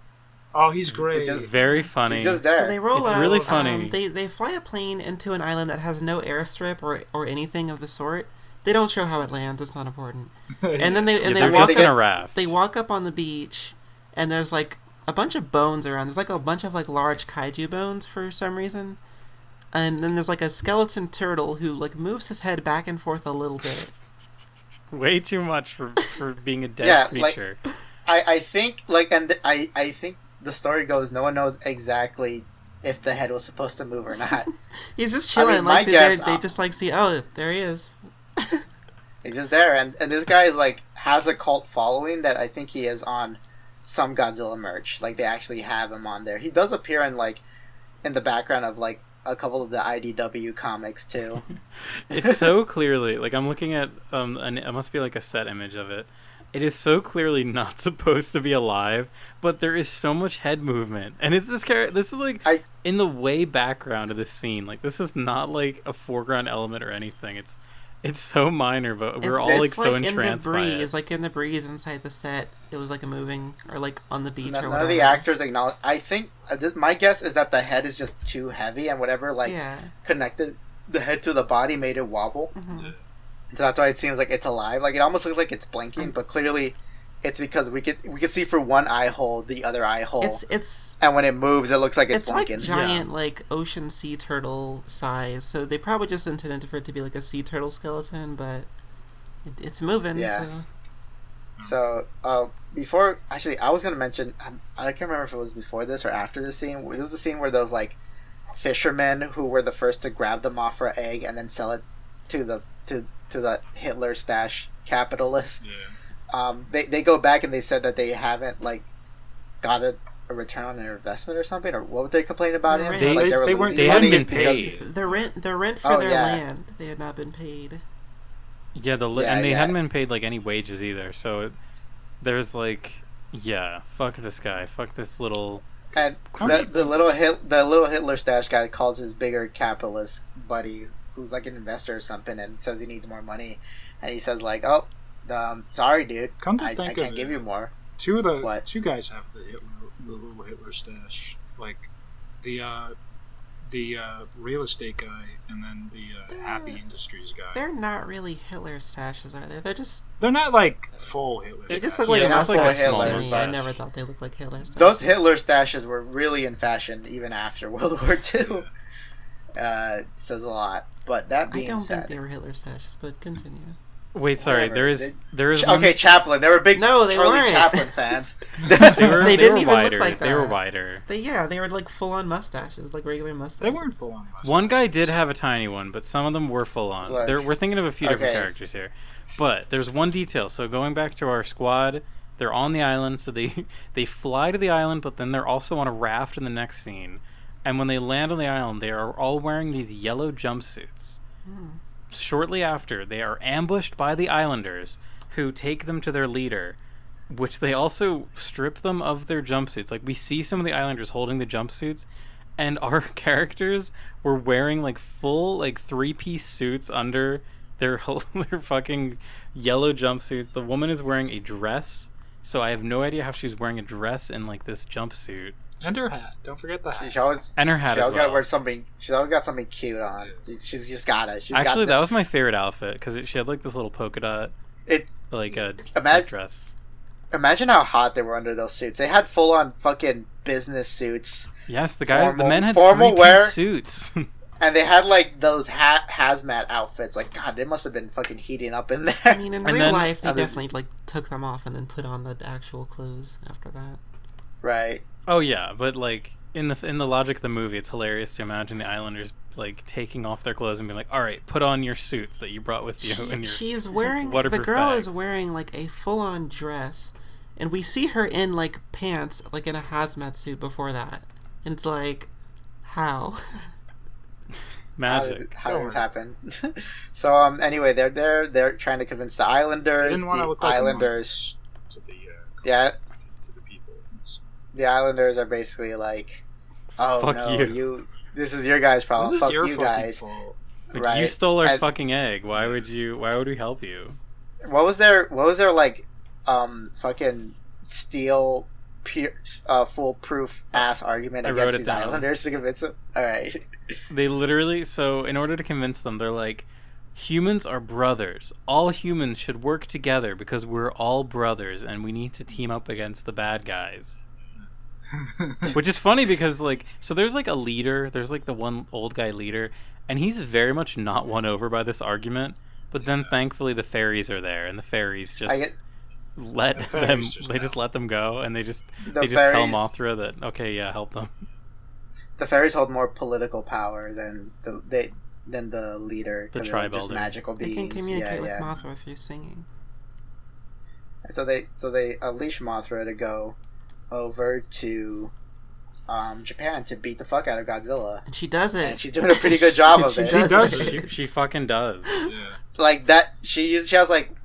Oh, he's great. Very funny. He's just there. So they roll out. Really funny. They fly a plane into an island that has no airstrip or anything of the sort. They don't show how it lands. It's not important. And then they walk in a raft. They walk up on the beach, and there's like a bunch of bones around. There's like a bunch of like large kaiju bones for some reason. And then there's like a skeleton turtle who like moves his head back and forth a little bit. Way too much for being a dead creature. Like, I think like, and I think the story goes, no one knows exactly if the head was supposed to move or not. He's just chilling. Like they just like see, oh, there he is. He's just there, and this guy is like has a cult following that I think he is on some Godzilla merch. Like they actually have him on there. He does appear in like in the background of like a couple of the IDW comics too. It's so clearly like I'm looking at it must be like a set image of it. It is so clearly not supposed to be alive, but there is so much head movement, and it's this character. This is like in the way background of the scene. Like this is not like a foreground element or anything. It's so minor, but we're all like so entranced by it. It's like in the breeze inside the set. It was like a moving, or like on the beach. None of the actors acknowledge. I think my guess is that the head is just too heavy, and whatever connected the head to the body made it wobble. Mm-hmm. So that's why it seems like it's alive. Like it almost looks like it's blinking, but clearly it's because we could see for one eye hole the other eye hole. It's and when it moves, it looks like it's blinking. Like giant like ocean sea turtle size. So they probably just intended for it to be like a sea turtle skeleton, but it's moving. Yeah. So before, actually, I was gonna mention. I can't remember if it was before this or after this scene. It was the scene where those like fishermen who were the first to grab the Mothra egg and then sell it to the Hitler stash capitalist. Yeah. They go back and they said that they haven't like got a return on their investment or something, or what were they complaining about him? They hadn't been paid. The rent for their land, they had not been paid. Yeah, they hadn't been paid like any wages either. So there's like, fuck this guy, fuck this little. And the little Hitler stash guy calls his bigger capitalist buddy, who's like an investor or something, and says he needs more money, and he says like, "Oh, sorry, dude, I can't give you more." Two guys have the little Hitler stash, like the real estate guy and then the Happy Industries guy. They're not really Hitler stashes, are they? They're not like full Hitler. They just look like mustaches to me. I never thought they looked like Hitler stashes. Those Hitler stashes were really in fashion even after World War II. Says a lot. But that being said, I don't think they were Hitler stashes, but continue. Wait, sorry. Whatever. There is. Okay, Chaplin. They were big Charlie weren't. Chaplin fans. They didn't even wider. look like that. They were wider. They were like full on mustaches, like regular mustaches. They weren't full on mustaches. One guy did have a tiny one, but some of them were full on. We're thinking of a few different characters here, but there's one detail. So going back to our squad, they're on the island. So they fly to the island, but then they're also on a raft in the next scene. And when they land on the island, they are all wearing these yellow jumpsuits. Shortly after, they are ambushed by the islanders, who take them to their leader, which they also strip them of their jumpsuits. Like, we see some of the islanders holding the jumpsuits, and our characters were wearing, like, full, like, three-piece suits under their fucking yellow jumpsuits. The woman is wearing a dress, so I have no idea how she's wearing a dress in, like, this jumpsuit. And her hat. Don't forget the hat. And her hat. She always got to wear something. She's always got something cute on. She's just got it. Actually, that was my favorite outfit because she had like this little polka dot, like a dress. Imagine how hot they were under those suits. They had full on fucking business suits. Yes, the men had formal wear suits. And they had like those hazmat outfits. Like, God, they must have been fucking heating up in there. I mean, in real life, they definitely like took them off and then put on the actual clothes after that. Right. Oh yeah, but like in the logic of the movie, it's hilarious to imagine the islanders like taking off their clothes and being like, "All right, put on your suits that you brought with you." She's wearing the girl is wearing like a full-on dress, and we see her in like pants, like in a hazmat suit before that, and it's like, how? Magic. How did this happen? So anyway, they're trying to convince the islanders. The islanders are basically like, "Oh, fuck no, you! This is your guys' problem. Fuck you guys." Like, right? You stole our fucking egg. Why would we help you? What was their like, fucking steel, foolproof ass argument against these islanders to convince them? All right. They literally, so in order to convince them, they're like, humans are brothers. All humans should work together because we're all brothers, and we need to team up against the bad guys. Which is funny because, like, so there's, like, a leader. There's, like, the one old guy leader. And he's very much not won over by this argument. But then, thankfully, the fairies are there. And the fairies just just let them go. And they just tell Mothra that, okay, yeah, help them. The fairies hold more political power than the leader. The tribe just elder. Magical beings. They can communicate with Mothra through singing. So they unleash Mothra to go over to Japan to beat the fuck out of Godzilla. And she does it. And she's doing a pretty good job of it. She does it. She fucking does. Yeah. Like that. She has like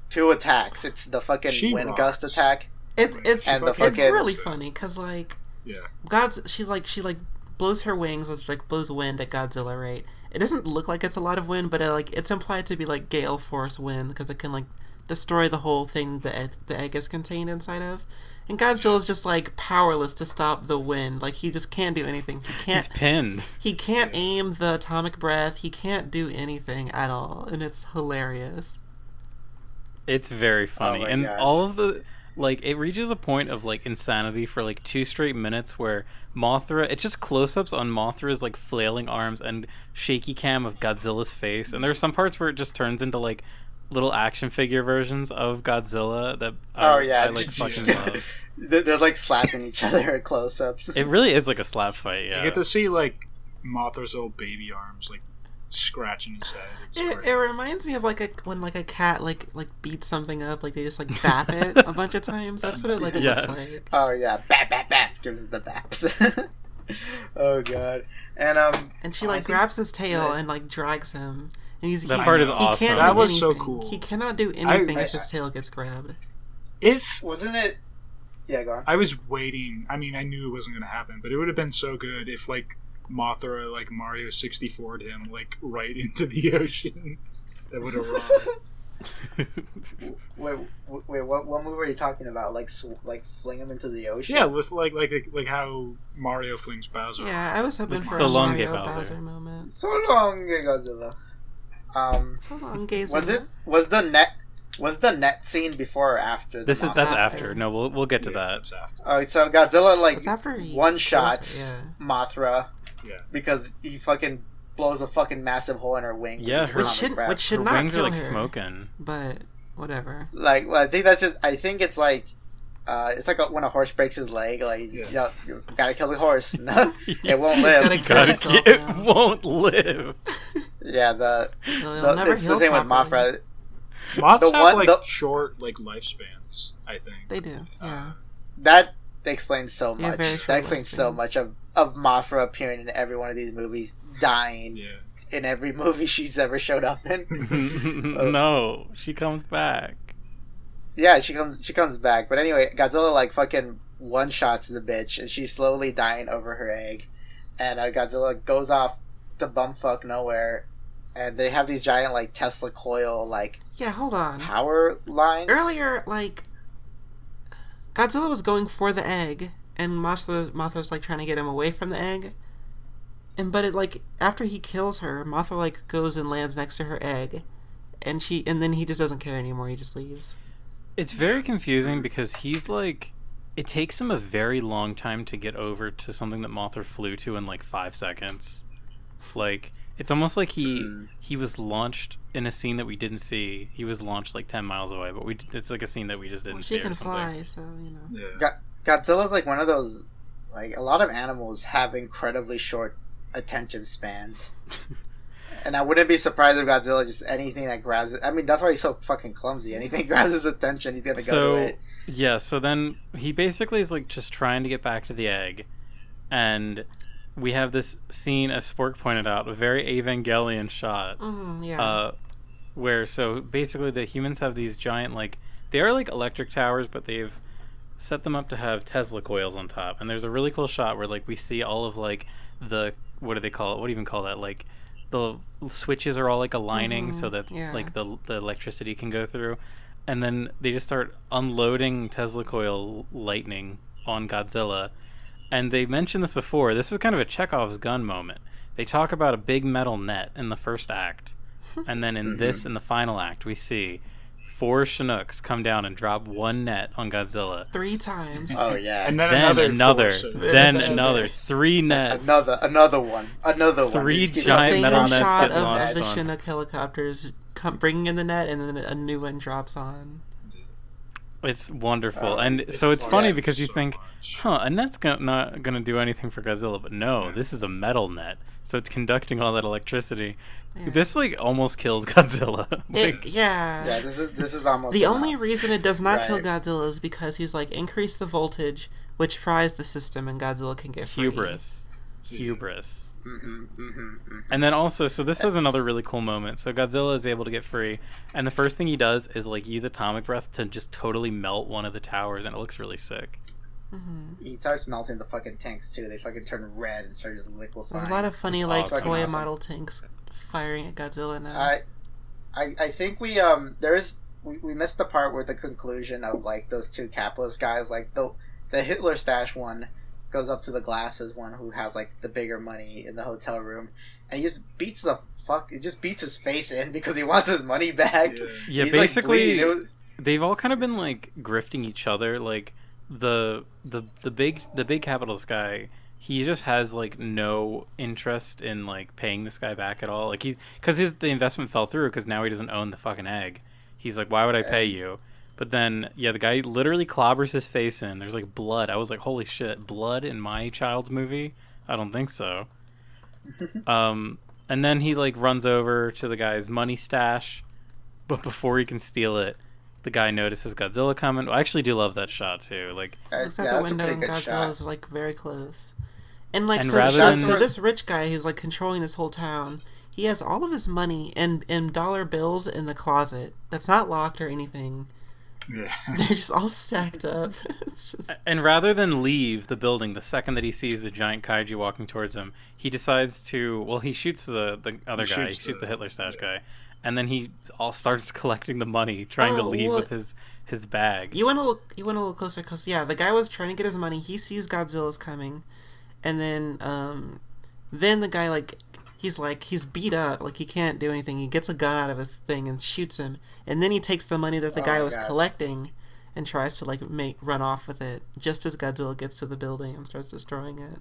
two attacks. It's the fucking wind gust attack. It's fucking really funny because like she blows her wings, which like blows wind at Godzilla, right? It doesn't look like it's a lot of wind, but it's implied to be like gale force wind because it can like destroy the whole thing the egg is contained inside of. And Godzilla's just like powerless to stop the wind. Like he just can't do anything. He's pinned. He can't aim the atomic breath. He can't do anything at all, and it's hilarious. It's very funny, and gosh. all of the like it reaches a point of like insanity for like 2 straight minutes where Mothra, it's just close-ups on Mothra's like flailing arms and shaky cam of Godzilla's face, and there's some parts where it just turns into like little action figure versions of Godzilla that I like fucking love. They're like slapping each other at close-ups. It really is like a slap fight. Yeah, you get to see like Mothra's old baby arms like scratching his head. It reminds me of like when like a cat like beats something up, like they just like bap it a bunch of times. That's what it looks like. Oh yeah, bap bap bap gives us the baps. Oh god, and she like grabs his tail and like drags him. And that part is awesome. That was so cool. He cannot do anything if his tail gets grabbed. Wasn't it? Yeah, go on. I was waiting. I mean, I knew it wasn't going to happen, but it would have been so good if like Mothra, like Mario 64'd him like right into the ocean. That would have rocked. Wait, what movie were you talking about? Like fling him into the ocean? Yeah, with like how Mario flings Bowser. Yeah, I was hoping for so a long, Mario Bowser moment. So long, Godzilla. So long, Godzilla. Was the net scene before or after? That's after. No, we'll get to that. It's after. Alright, so Godzilla like after one-shots Mothra because he fucking blows a fucking massive hole in her wing. Yeah, which should her not wings kill are like her, smoking. But whatever. Like, well, I think it's like when a horse breaks his leg. Like, you gotta kill the horse. No, it won't live. It won't live. Yeah, it's the same with Mothra. Moths have short like lifespans. I think they do. Yeah, that explains so much. That explains so much of Mothra appearing in every one of these movies, dying in every movie she's ever showed up in. No, she comes back. Yeah, she comes back. But anyway, Godzilla like fucking one-shots the bitch, and she's slowly dying over her egg. And Godzilla goes off to bumfuck nowhere, and they have these giant like Tesla coil like hold on power lines. Earlier, like Godzilla was going for the egg, and Mothra's like trying to get him away from the egg. But it like after he kills her, Mothra like goes and lands next to her egg, and then he just doesn't care anymore. He just leaves. It's very confusing because he's like, it takes him a very long time to get over to something that Mothra flew to in like 5 seconds. Like, it's almost like he was launched in a scene that we didn't see. He was launched like 10 miles away, but it's like a scene that we just didn't see. She can fly, so you know. Yeah. Godzilla's like one of those, like a lot of animals have incredibly short attention spans. And I wouldn't be surprised if Godzilla just anything that grabs it. I mean, that's why he's so fucking clumsy. Anything that grabs his attention, he's gonna go to it. Yeah, so then he basically is like just trying to get back to the egg, and we have this scene, as Spork pointed out, a very Evangelion shot. Where so basically the humans have these giant like they are like electric towers, but they've set them up to have Tesla coils on top. And there's a really cool shot where like we see all of like the what do they call it? What do you even call that? Like the switches are all like aligning so that like the electricity can go through, and then they just start unloading Tesla coil lightning on Godzilla. And they mentioned this before. This is kind of a Chekhov's gun moment. They talk about a big metal net in the first act, and then in in the final act we see 4 Chinooks come down and drop one net on Godzilla. 3 times. Oh yeah. And Then then another, four, so- then another 3 nets. Another one. 3 Just keep giant Same metal nets shot get of launched the on. Chinook helicopters bringing in the net, and then a new one drops on. It's wonderful, Oh, and so it's fun. funny Yeah, because you so think, much. a net's not gonna do anything for Godzilla, but no, this is a metal net, so it's conducting all that electricity. Yeah. This like almost kills Godzilla. Like, Yeah, this is almost The enough. only reason it does not kill Right. Godzilla is because he's like, increase the voltage, which fries the system, and Godzilla can get free. hubris. Mm-hmm. And then also, so this was another really cool moment. So Godzilla is able to get free, and the first thing he does is like use atomic breath to just totally melt one of the towers, and it looks really sick. He starts melting the fucking tanks too. They fucking turn red and start just liquefying. There's a lot of funny It's like awesome. toy Awesome. model tanks firing at Godzilla now. I think we missed the part where the conclusion of like those 2 capitalist guys, like the Hitler stash one goes up to the glasses one who has like the bigger money in the hotel room, and he just beats his face in because he wants his money back. Yeah, He's, like, basically, bleeding. they've all kind of been like grifting each other. Like the big capitalist guy, he just has like no interest in like paying this guy back at all. Like because the investment fell through because now he doesn't own the fucking egg. He's like, why would I pay you? But then, yeah, the guy literally clobbers his face in. There's like blood. I was like, holy shit, blood in my child's movie? I don't think so. And then he like runs over to the guy's money stash, but before he can steal it, the guy notices Godzilla coming. I actually do love that shot too. Like, Looks out that's the a window pretty and good Godzilla's shot. like very close. And like And so, rather so, than- so this rich guy who's like controlling this whole town, he has all of his money and dollar bills in the closet. That's not locked or anything. Yeah. They're just all stacked up. It's just and rather than leave the building the second that he sees the giant kaiju walking towards him, he decides to. Well, he shoots the other guy. He shoots the Hitler stash guy, and then he all starts collecting the money, trying to Oh, leave well, with his bag. you went a little closer because yeah, the guy was trying to get his money. He sees Godzilla's coming, and then the guy like. He's beat up, like he can't do anything. He gets a gun out of his thing and shoots him, and then he takes the money that the guy my was God. collecting and tries to like run off with it just as Godzilla gets to the building and starts destroying it.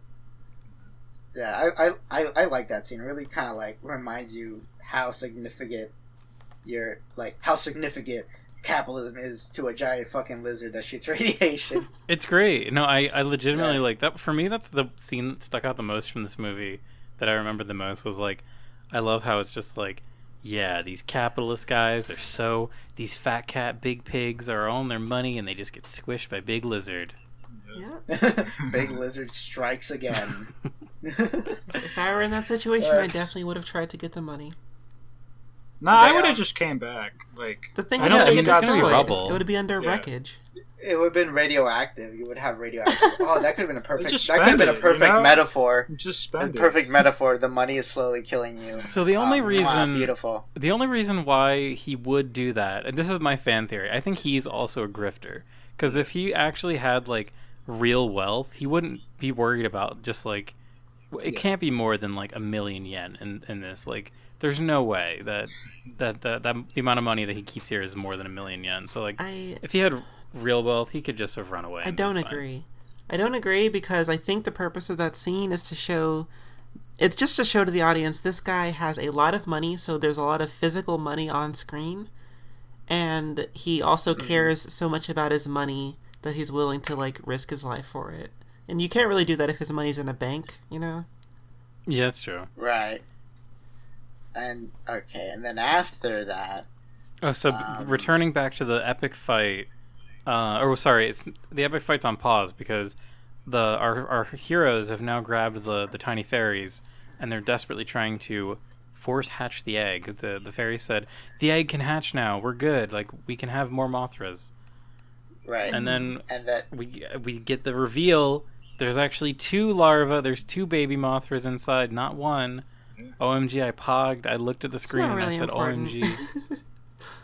Yeah, I like that scene. It really kind of like reminds you how significant capitalism is to a giant fucking lizard that shoots radiation. It's great. No, I legitimately Yeah. like that. For me, that's the scene that stuck out the most from this movie that I remember the most was like, I love how it's just like, yeah, these capitalist guys are these fat cat big pigs are on their money and they just get squished by big lizard. Yeah. Big lizard strikes again. If I were in that situation, I Yes. definitely would have tried to get the money. No, I They would are- have just came back. Like The thing I is, don't it would think get it's gonna be destroyed. rubble. It would be under Yeah. wreckage. It would have been radioactive. You would have radioactive. Oh, that could have been a perfect. Just That could have been a spend it, you perfect know? metaphor. just A spend it. perfect metaphor. The money is slowly killing you. So the only Wow, reason beautiful. the only reason why he would do that, and this is my fan theory, I think he's also a grifter. Because if he actually had like real wealth, he wouldn't be worried about just like it can't be more than like 1,000,000 yen in this. Like, there's no way that the amount of money that he keeps here is more than 1,000,000 yen. So like, if he had real wealth, he could just have run away. I and don't been fine. agree. I don't agree because I think the purpose of that scene is to show. It's just to show to the audience this guy has a lot of money, so there's a lot of physical money on screen, and he also cares so much about his money that he's willing to like risk his life for it. And you can't really do that if his money's in a bank, you know? Yeah, that's true. Right. And and then after that, Oh, so returning back to the epic fight, it's the epic fight's on pause because our heroes have now grabbed the tiny fairies, and they're desperately trying to force hatch the egg because the fairy said the egg can hatch now. We're good. Like, we can have more Mothras. right, And then and that we get the reveal. There's actually 2 larvae. There's 2 baby Mothras inside, not one. OMG! I pogged. I looked at the screen not and really I said, important. OMG.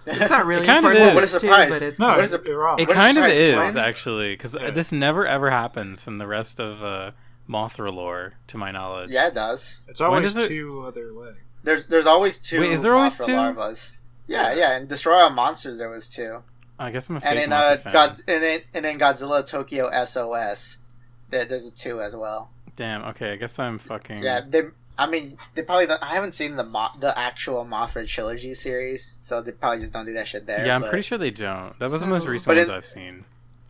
It's not really It kind of important. is. What a too, surprise. but it's No, What it's is it- you're wrong. It What kind of surprise, is, Twin? actually, because Yeah. this never ever happens from the rest of Mothra lore, to my knowledge. yeah, it does. It's always does it- 2 other legs. There's always 2 Wait, is there always Mothra 2? larvas. Yeah, and Destroy All Monsters there was 2. I guess I'm a And fake in Monster fan. and in Godzilla Tokyo SOS, there's a 2 as well. Damn. Okay, I guess I'm fucking. Yeah, they probably don't, I haven't seen the actual Mothra trilogy series, so they probably just don't do that shit there. Yeah, I'm but, pretty sure they don't. That was the most recent But ones it- I've seen.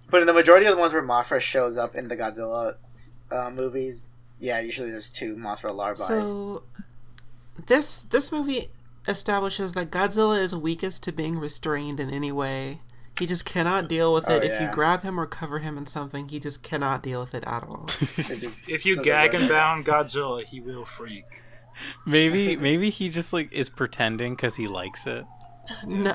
But in the majority of the ones where Mothra shows up in the Godzilla movies, yeah, usually there's 2 Mothra larvae. So, this movie establishes that Godzilla is weakest to being restrained in any way. He just cannot deal with it. If you grab him or cover him in something, he just cannot deal with it at all. If you gag and bound Godzilla, he will freak. Maybe he just like is pretending because he likes it. No,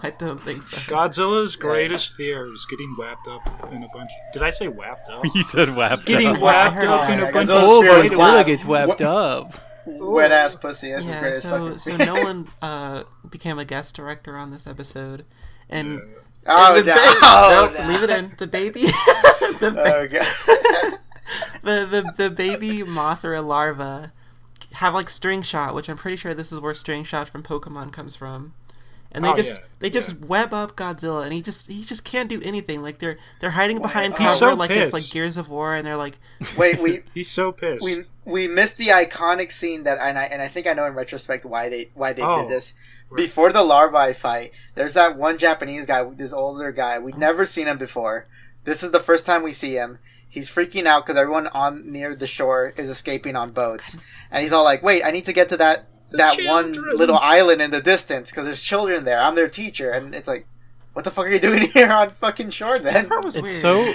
I don't think so. Godzilla's greatest fear is getting whapped up in a bunch. Did I say whapped up? You said whapped Getting up. whapped up in a bunch of. Godzilla's fear is Godzilla whapped. gets whapped up. Wet ass pussy. That's his Yeah, greatest fucking so fear. Nolan became a guest director on this episode, and Oh, the no. ba- Oh, no, no. leave it in. The baby, Oh, God. the baby Mothra larva have like string shot, which I'm pretty sure this is where string shot from Pokemon comes from. And they just web up Godzilla, and he just can't do anything. Like they're hiding behind He's cover, so like it's like pissed. Gears of War, and they're like, Wait, He's so pissed. we missed the iconic scene that, and I think I know in retrospect why they did this. right. Before the larvae fight, there's that one Japanese guy, this older guy. We'd never seen him before. This is the first time we see him. He's freaking out because everyone on near the shore is escaping on boats, and he's all like, "Wait, I need to get to that one children. little island in the distance because there's children there. I'm their teacher." And it's like, what the fuck are you doing here on fucking shore then? that part was weird.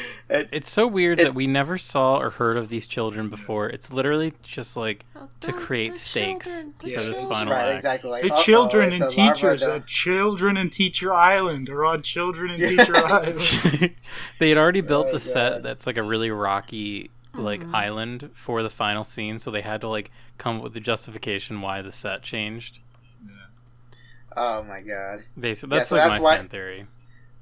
It's so weird that we never saw or heard of these children before. It's literally just like to create stakes for this final Right, act. exactly. Like, The children and the teachers larva at Children and Teacher Island are on Children and Teacher Island. They had already built Oh, the God. set that's like a really rocky like island for the final scene, so they had to like come up with the justification why the set changed. Oh my god. Basically, that's so like that's my why- fan theory.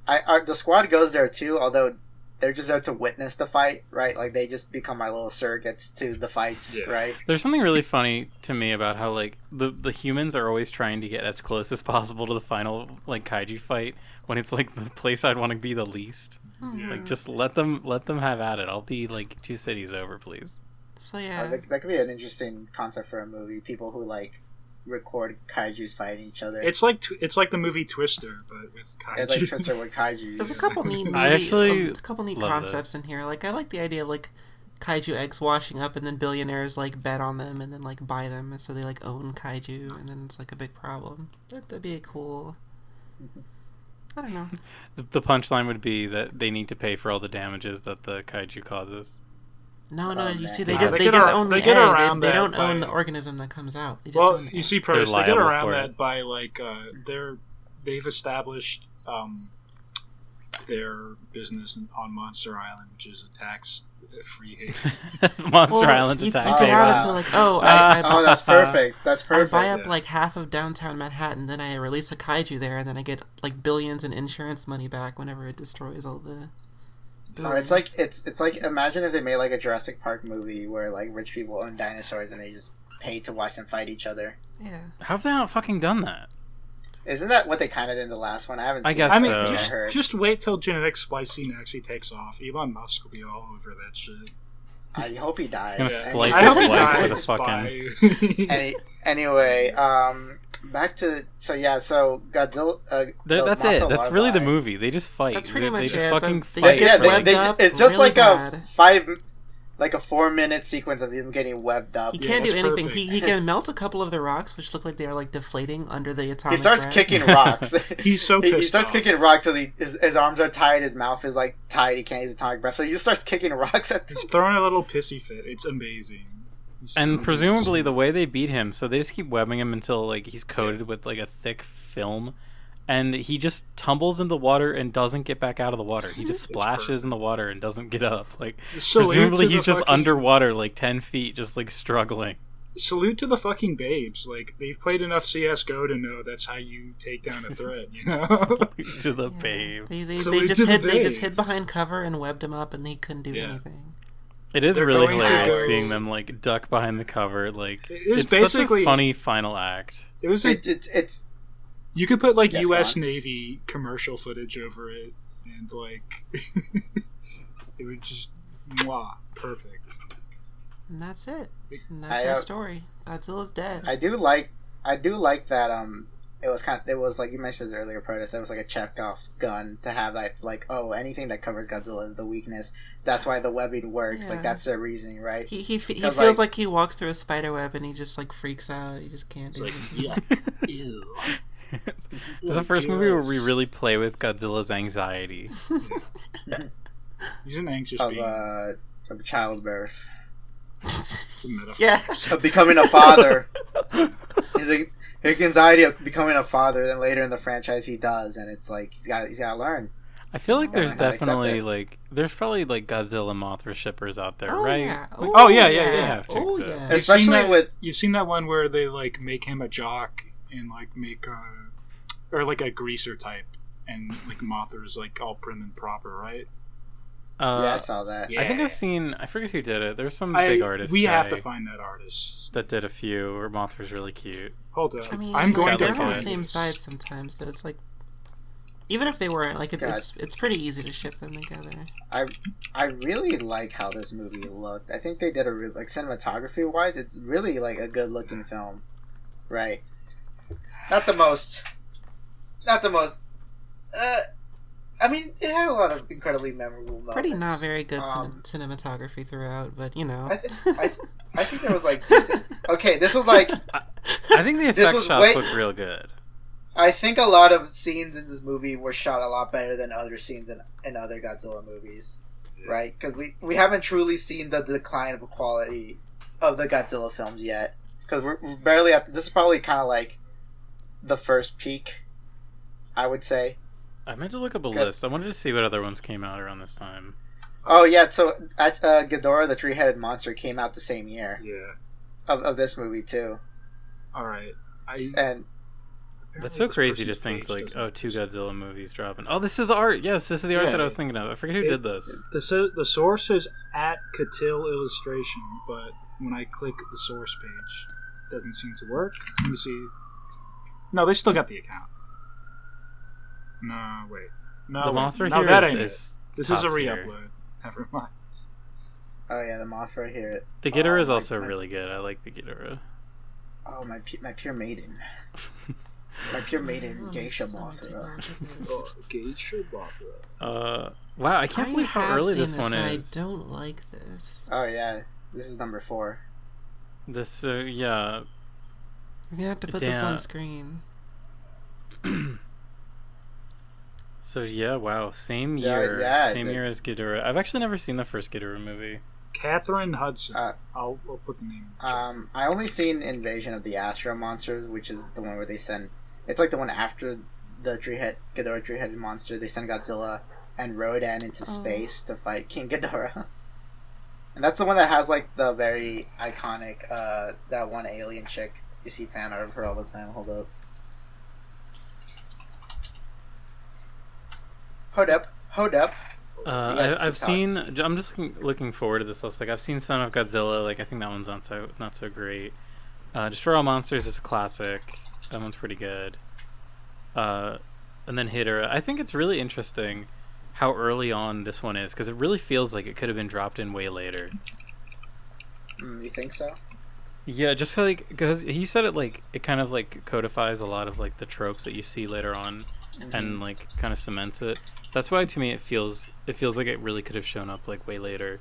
The squad goes there too, although they're just there to witness the fight, right? Like they just become my little surrogates to the fights, Yeah. right? There's something really funny to me about how like the humans are always trying to get as close as possible to the final like kaiju fight when it's like the place I'd want to be the least. Like just let them have at it. I'll be like 2 cities over, please. So yeah, That could be an interesting concept for a movie. People who like record kaiju's fighting each other. It's like the movie Twister, but with kaiju. It's like Twister with kaiju. there's a couple neat, I actually a couple neat love concepts in here. Like I like the idea of like kaiju eggs washing up, and then billionaires like bet on them, and then like buy them, and so they like own kaiju, and then it's like a big problem. That'd be a cool. I don't know. The punchline would be that they need to pay for all the damages that the kaiju causes. No, Oh, you man. see, they Nah, just they they get just ar- own they the get egg. around They that don't by- own the organism that comes out. They just Well, own the you egg. see, Protus, they get liable around for that it. by like they've established their business on Monster Island, which is a tax-free haven. Monster Well, Island's you, attack. you can Oh, have wow. it to like, I Oh, that's perfect. That's I perfect. buy up yeah. like half of downtown Manhattan, then I release a kaiju there, and then I get like billions in insurance money back whenever it destroys all the. Oh, it's like it's like imagine if they made like a Jurassic Park movie where like rich people own dinosaurs and they just pay to watch them fight each other. Yeah. How have they not fucking done that? Isn't that what they kind of did in the last one? I haven't. I Seen guess it, I mean, so. but I just heard. just wait till genetic splicing actually takes off. Elon Musk will be all over that shit. I hope he dies. Gonna And- splice I hope he his leg with a dies fucking. by... Anyway, back to so Godzilla. That's Mothra it. That's really the larvae. movie. They just fight. That's pretty they much just it, fucking but they fight. gets Yeah, webbed up it's just really like bad. a 4-minute sequence of him getting webbed up. He can't do that's anything. perfect. He can melt a couple of the rocks, which look like they are like deflating under the atomic. He starts gravity. kicking rocks. He's so he pissed starts off. kicking rocks so his arms are tied, his mouth is like tied, he can't use atomic breath. So he just starts kicking rocks at He's throwing a little pissy fit. It's amazing. He's so And presumably pissed. the way they beat him, so they just keep webbing him until like he's coated with like a thick film, and he just tumbles in the water and doesn't get back out of the water. He just splashes in the water and doesn't get up. Like Salute presumably to he's the just fucking- underwater like 10 feet, just like struggling. Salute to the fucking babes. Like, they've played enough CSGO to know that's how you take down a threat, you know? To the babe. They Salute just to the hid. They just babes. hid behind cover and webbed him up, and he couldn't do Yeah. anything. It is They're really going to hilarious go- seeing them like duck behind the cover. Like It was it's such basically- a funny final act. It was it's You could put like Yes, U.S. Ron? Navy commercial footage over it, and like it would just perfect. And that's it. And that's I, our uh, story. Godzilla's dead. I do like that it was like you mentioned this earlier, Protus, it was like a Chekhov's gun to have that, like, oh, anything that covers Godzilla is the weakness. That's why the webbing works. Yeah. Like, that's their reasoning, right? He 'Cause, feels like he walks through a spider web and he just like freaks out. He just can't It's do like it. yuck, ew. This is the first movie where we really play with Godzilla's anxiety. He's an anxious of being. of childbirth, It's a metaphor. Yeah. of becoming a father. He's like, his anxiety of becoming a father. Then later in the franchise, he does, and it's like he's got to learn. I feel like there's Gotta accept definitely it. like there's probably like Godzilla Mothra shippers out there, Oh, right? yeah. Oh, yeah, yeah, yeah. have to Oh accept. yeah. You've Especially seen that, with- you've seen that one where they like make him a jock and like make or like a greaser type, and like Mothra's like all prim and proper, right? Yeah, I saw that. Yeah. I think I've seen. I forget who did it. There's some big artist. We have guy to find that artist. that did a few where Mothra's really cute. Hold up. I mean, I'm going they're to on on the the find same this. side sometimes. That it's like, even if they weren't, like God. it's pretty easy to ship them together. I really like how this movie looked. I think they did like cinematography wise, it's really like a good looking film, right? Not the most. I mean, it had a lot of incredibly memorable moments. Pretty not very good Um, cinematography throughout, but you know. I think there was like decent. Okay, this was like I think the This effect was shots way- look real good. I think a lot of scenes in this movie were shot a lot better than other scenes in other Godzilla movies, right? Because we haven't truly seen the decline of quality of the Godzilla films yet. Because we're barely at. This is probably kind of like the first peak, I would say. I meant to look up a Good. list. I wanted to see what other ones came out around this time. Oh yeah, so Ghidorah, the three-headed monster, came out the same year Yeah. of this movie too, All right. and That's so This crazy to person's think, page like, doesn't oh, two exist. Godzilla movies dropping. Oh, this is the art. Yes, this is the art Yeah. that I was thinking of. I forget who did this. The source is at Catil Illustration, but when I click the source page, it doesn't seem to work. Let me see. No, they still got the account. No, wait. No, The wait. Mothra No, here that is- ain't is it. This is a top tier. re-upload. Never mind. oh yeah, the Mothra here. The Ghidorah is my- also my- really good. I like the Ghidorah. Oh my pure maiden, my pure maiden geisha Mothra. Oh, Geisha Mothra. Wow, I can't believe how early this one and is. I don't like this. Oh yeah, this is number 4. This, yeah. We're gonna have to put this Damn. on screen. So yeah, wow, same Yeah, year, yeah, same the- year as Ghidorah. I've actually never seen the first Ghidorah movie. Catherine Hudson. Uh, I'll put the name. I only seen Invasion of the Astro Monsters, which is the one where they send. It's like the one after the Ghidorah three-headed monster. They send Godzilla and Rodan into space to fight King Ghidorah. And that's the one that has like the very iconic that one alien chick. You see fan art of her all the time. Hold up. Hold up. You guys keep I've talking. seen. I'm just looking forward to this list. Like I've seen Son of Godzilla. Like I think that one's not so great. Destroy All Monsters is a classic. That one's pretty good. And then Ghidorah. I think it's really interesting how early on this one is because it really feels like it could have been dropped in way later. You think so? Yeah, just like because he said it like it kind of like codifies a lot of like the tropes that you see later on, and like kind of cements it. That's why to me it feels like it really could have shown up like way later.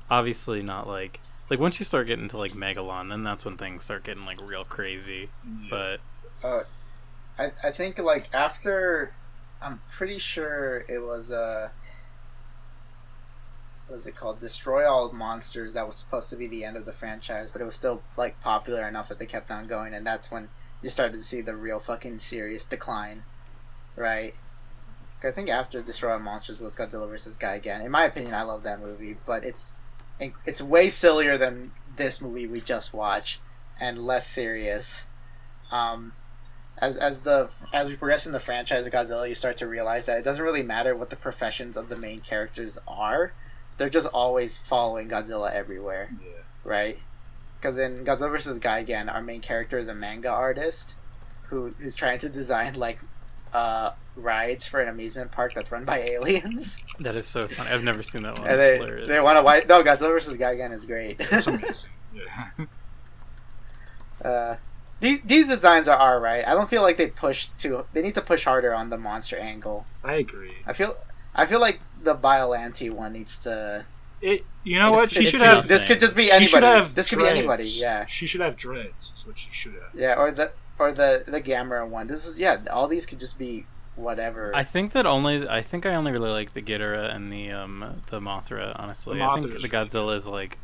Obviously not like once you start getting to like Megalon, then that's when things start getting like real crazy. But I think like after, I'm pretty sure it was what was it called? Destroy All Monsters. That was supposed to be the end of the franchise, but it was still like popular enough that they kept on going, and that's when you started to see the real fucking serious decline, right? I think after Destroy All Monsters was Godzilla vs. Gigan. In my opinion, I love that movie, but it's way sillier than this movie we just watched, and less serious. As we progress in the franchise of Godzilla, you start to realize that it doesn't really matter what the professions of the main characters are; they're just always following Godzilla everywhere, right? Because in Godzilla vs. Gigan, our main character is a manga artist, who's trying to design like rides for an amusement park that's run by aliens. That is so funny. I've never seen that one. And Hilarious. they want to wipe. No, Godzilla vs. Gigan is great. It's amazing. Yeah. These designs are alright. I don't feel like they need to push harder on the monster angle. I agree. I feel like the Biollante one needs to. You know what? She should have- have. This could just be She should anybody. have This could be dreads. anybody. Yeah. She should have dreads. Is what she should have. Yeah, or the Gamera one. This is all these could just be whatever. I think I only really like the Ghidorah and the Mothra. Honestly, The I think Mothra's the Godzilla is like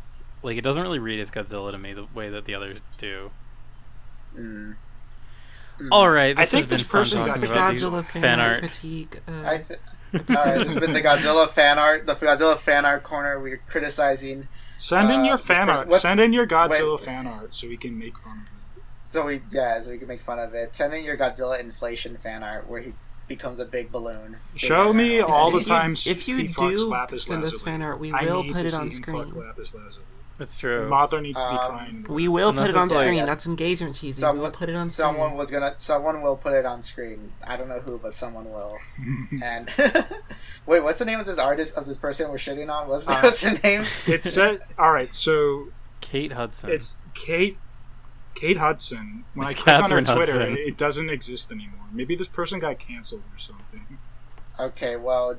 it doesn't really read as Godzilla to me the way that the others do. All right, I think has been this fun person This is talking the about these Godzilla fan fan art art. critique. This has been the Godzilla fan art. The Godzilla fan art corner. We're criticizing. Send in your this fan person- art. Send in your wait. Godzilla fan art so we can make fun of it. So we can make fun of it. Send in your Godzilla inflation fan art where he becomes a big balloon. Show me all the If you- times if you he fucks do Lapis send us Lazuli. fan art, we I will need put to it see on him screen. fuck Lapis Lazuli. That's true. Mothra needs to be crying. We will Unless put it on it's like- screen. That's engagement, Cheesy. We'll put it on screen. Someone will put it on screen. I don't know who, but someone will. And wait, what's the name of this artist of this person we're shitting on? What's her name? It's all right. So Kate Hudson. it's Kate Hudson. When It's I click on her Catherine Twitter, Hudson. it doesn't exist anymore. Maybe this person got canceled or something. Okay, well,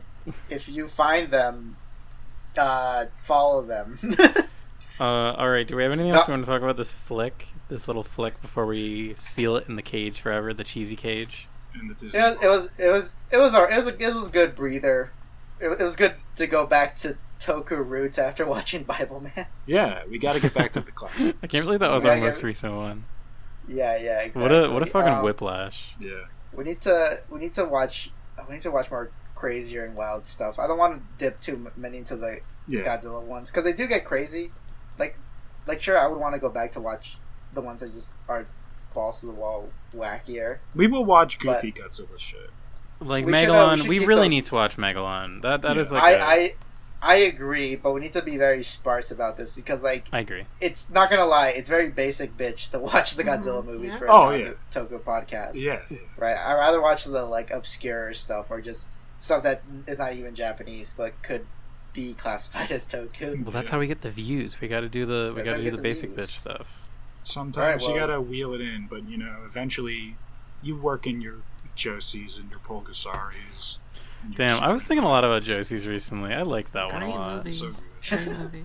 if you find them, follow them. All right. Do we have anything else we want to talk about this flick? This little flick before we seal it in the cage forever, the cheesy cage. In the Disney It was a good breather. It was good to go back to Toku roots after watching Bible Man. Yeah, we got to get back to the classics. I can't believe that was Yeah, our yeah. most recent one. Yeah, exactly. What a fucking whiplash. Yeah. We need to watch more crazier and wild stuff. I don't want to dip too many into the Yeah. Godzilla ones because they do get crazy. Like sure, I would want to go back to watch the ones that just are balls to the wall wackier. We will watch goofy Godzilla shit. Like we Megalon, should we keep really those- need to watch Megalon. That Yeah. is like I agree, but we need to be very sparse about this because I agree. it's not gonna lie, it's very basic bitch to watch the Godzilla movies yeah. for a Oh, yeah. Toku podcast. Yeah. Right. I'd rather watch the like obscure stuff or just stuff that is not even Japanese but could be classified as Toku. Well, that's how we get the views. We got to do the That's how we get the basic views. bitch stuff. Sometimes Alright, you well- gotta wheel it in, but eventually you work in your Josies and your Pulgasaris. and your Damn, I was thinking a lot about Josie's recently. I liked that one a Great lot. movie. So Great movie.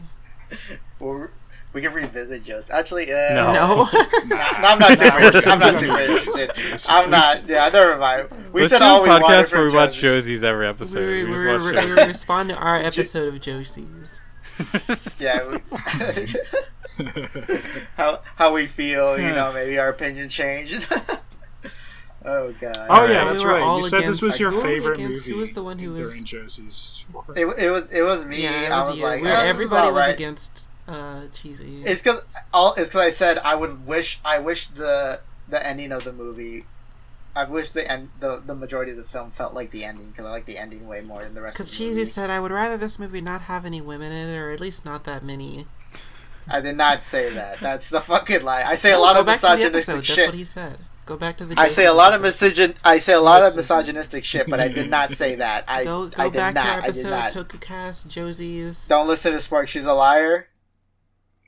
Well, we can revisit Jost. Actually, No. No. I'm not super interested. I'm not. Yeah, never mind. We Let's said do all a we wanted podcast from where we watch Josie. Josie's every episode. we We just watch we Josie. respond to our episode of Josie's. Yeah. How we feel, maybe our opinion changed. Oh god. Oh yeah, We that's were right. all You said this against- was your who were we favorite against? movie. Who was the one who was- during Josie's sport? It was me. Yeah, it I was was you. like, Where "Oh, this is everybody was alright." against Cheesy. It's because I said I wish the ending of the movie. I wish the majority of the film felt like the ending because I like the ending way more than the rest. Because of the Cheesy movie. said, I would rather this movie not have any women in it, or at least not that many. I did not say that. That's a fucking lie. I say a No, lot go of back to the misogynistic episode. shit. That's what he said. Go back to the. I say a Jason lot of episode. misogynistic shit, but I did not say that. I Go I did back to our not. I did episode, not. Tokucast, Josie's. Don't listen to Spork. She's a liar.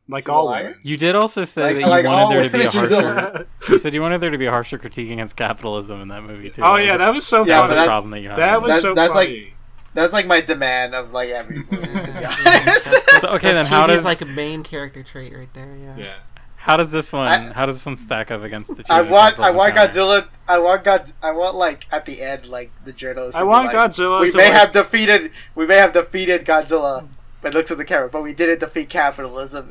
Like She's a all liar? women. You did also say that Like you all wanted there to be a women, she's a harsher. You said you wanted there to be a harsher critique against capitalism in that movie too. Oh yeah, that was so Yeah, funny. but that's- problem that you had. That was so that's like- funny. That's like my demand of like every movie. To be honest. So, okay, then That's how Cheesy's does like a main character trait right there. Yeah. Yeah. how does this one I- stack up against the? I cheesy want capitalism counter? Godzilla. I want like at the end like the journalist. I to be want like, Godzilla We to, may like- have defeated. We may have defeated Godzilla. But look to the camera. But we didn't defeat capitalism.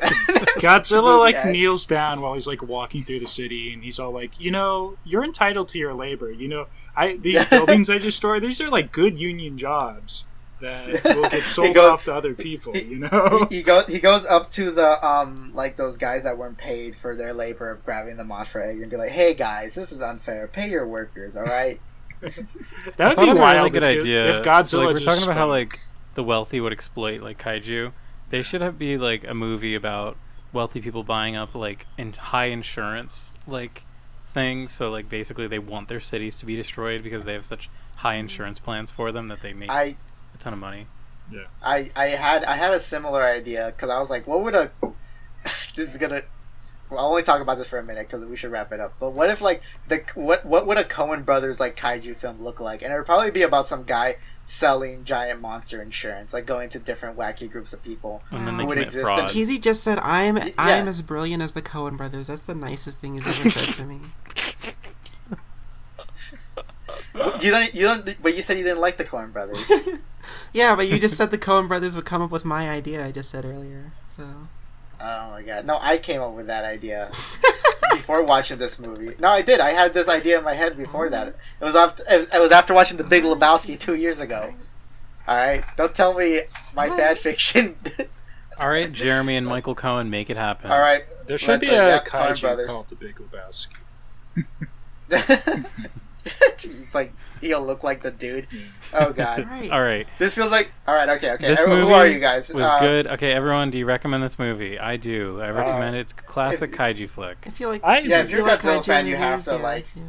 Godzilla like ends. kneels down while he's like walking through the city, and he's all like, you're entitled to your labor. These buildings I destroy, these are like good union jobs that will get sold goes- off to other people. He goes up to the like those guys that weren't paid for their labor of grabbing the Mothra egg and be like, "Hey guys, this is unfair. Pay your workers, all right?" That I would thought be it was a wild really good if, idea. if Godzilla So, like, we're just talking about how spoke. like the wealthy would exploit like kaiju. They should be like a movie about wealthy people buying up like in high insurance like thing. So like basically they want their cities to be destroyed because they have such high insurance plans for them that they make a ton of money. Yeah. I had a similar idea because I was like, what would a this is gonna. Well, I'll only talk about this for a minute because we should wrap it up. But what if like what would a Coen Brothers like kaiju film look like? And it would probably be about some guy selling giant monster insurance, like going to different wacky groups of people And then they who would commit exist. fraud. Cheesy just said, I'm as brilliant as the Coen brothers. That's the nicest thing he's ever said to me. You don't. But you said you didn't like the Coen Brothers. Yeah, but you just said the Coen brothers would come up with my idea I just said earlier. So. Oh my god! No, I came up with that idea before watching this movie. No, I did. I had this idea in my head before that. It was after watching The Big Lebowski 2 years ago. All right, don't tell me my fan fiction. All right, Jeremy and Michael Cohen, make it happen. All right, There should be a kaiju called the Big Lebowski. It's like he'll look like the dude. Oh god! All right. This feels like okay. This Who movie are you guys? was good. Okay, everyone, do you recommend this movie? I do. I recommend it. It's a classic kaiju flick. I feel like If you're a like Godzilla kaiju fan, you have movies, to yeah, like. yeah.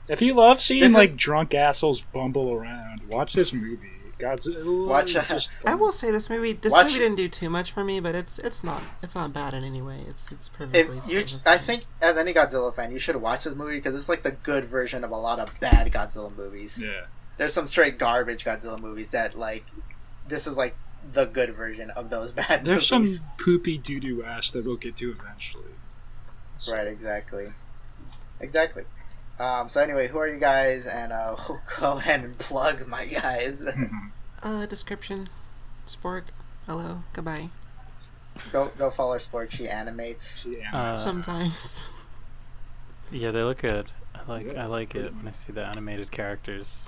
If you love seeing This is- like drunk assholes bumble around, watch this movie. Godzilla Watch is just I fun. will say this movie didn't do too much for me, but it's not bad in any way. It's perfectly. I think as any Godzilla fan, you should watch this movie because it's like the good version of a lot of bad Godzilla movies. Yeah. There's some straight garbage Godzilla movies that like this is like the good version of those bad There's movies. some poopy doo-doo ass that we'll get to eventually. So, Right, exactly. So anyway, who are you guys? And we'll go ahead and plug my guys. Description. Spork. Hello. Goodbye. go follow Spork. She animates. yeah. Sometimes. Yeah, they look good. I like it when I see the animated characters.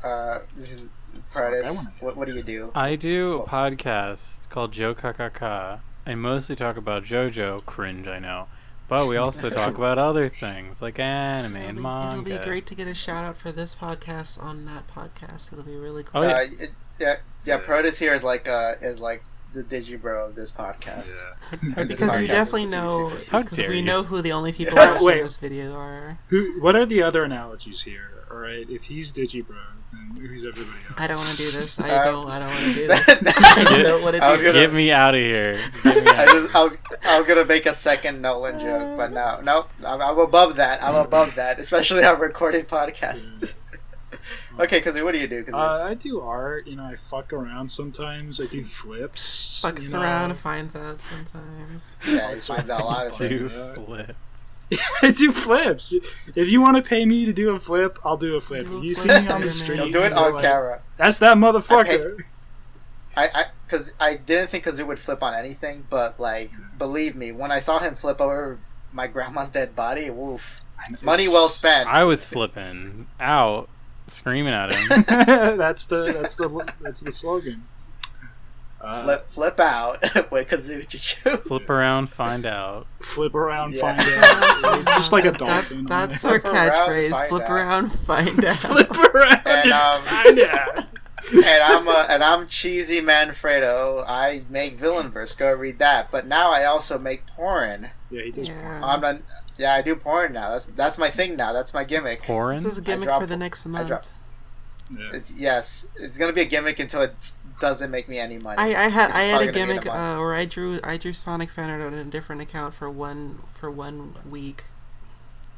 This is I Protus. wanna- What do you do? I do a podcast called Joe Kakaka. I mostly talk about JoJo, cringe, I know. But we also talk about other things like anime and manga. It'll be great to get a shout out for this podcast on that podcast. It'll be really cool. Oh, yeah. Yeah. Protus here is like the digibro of this podcast. Yeah. Because we Podcast definitely is know, secret. How because dare we you. know who the only people Yeah. watching Wait. this video are. What are the other analogies here? All right, if he's Digibro, then who's everybody else? I don't want to do this. I don't want to do this. I I don't want to was do gonna- this. Get me out of here. Get me out. I was gonna make a second Nolan joke, but no, I'm above that. I'm above that, especially on recorded podcast. Okay, Kazoo, what do you do? Kazoo? I do art. I fuck around sometimes. I do flips. Fucks around, finds out sometimes. Yeah, he finds out a lot of Two things. flip. I do flips. If you want to pay me to do a flip, I'll do a flip. Do a If you see flip, me on the Spider-Man. street, He'll do it you're on like, camera. That's that motherfucker. Because I didn't think Kazoo would flip on anything, but like, believe me, when I saw him flip over my grandma's dead body, woof, money well spent. I was flipping out, screaming at him. that's the slogan. Flip out with Kazoo Choo. Flip around, find out. Flip around, Yeah. find out. It's just like a That's- dolphin. That's our Flip around, catchphrase. find Flip out. around, find out. flip around And, and find out. and I'm Cheesymanfredo. I make Villainverse. Go read that. But now I also make porn. Yeah, he does. Yeah. I do porn now. That's my thing now. That's my gimmick. Pouring? This is a gimmick dropped- for the next month. dropped- Yeah. It's gonna be a gimmick until it doesn't make me any money. I had probably a gonna be in gimmick a month. where I drew Sonic fan art on a different account for one week.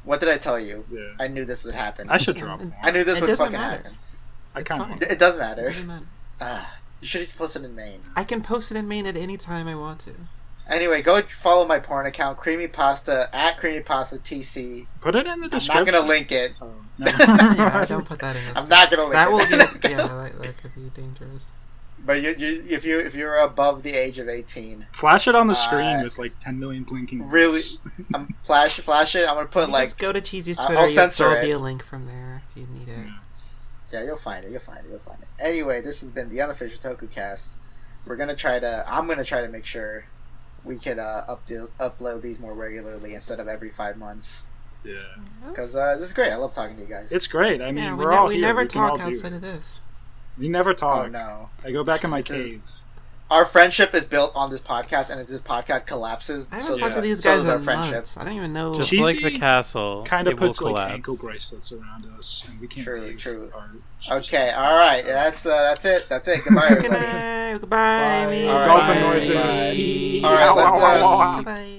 What did I tell you? Yeah. I knew this would happen. I should drop It- one. I knew this It would doesn't fucking matter. happen. I It's kind fine. of. It doesn't It matter. doesn't matter. You should just post it in Maine. I can post it in Maine at any time I want to. Anyway, go follow my porn account, Creamypasta at CreamyPastaTC. Put it in the I'm description. not gonna link it. Oh, Yeah, don't put that in this. I'm not gonna link That it. will get that could be dangerous. But if you're above the age of 18, Flash it on the screen with like 10 million blinking. really, lights. I'm flash it. I'm gonna put You like just go to Cheesy's I'll Twitter. censor There'll be it. a link from there if you need it. yeah, you'll find it. Anyway, this has been the Unofficial Tokucast. I'm gonna try to make sure we can upload these more regularly instead of every 5 months. Yeah. Because this is great. I love talking to you guys. It's great. I mean, Yeah, we're all we here. never We can all talk do outside it. of this. We never oh talk. no. I go back in my It's a- cave. our friendship is built on this podcast, and if this podcast collapses, I haven't talked yeah. to these so guys is our in friendship. months. I don't even know. Just Cheesy like the castle, kind it of will puts like collapse. ankle bracelets around us, and we can't True, leave true. our Okay, all right. That's it. That's it. Goodbye, Good everybody. night. Goodbye. Bye. me. All right. Dolphin Bye. noises. Bye. All right, let's. Goodbye.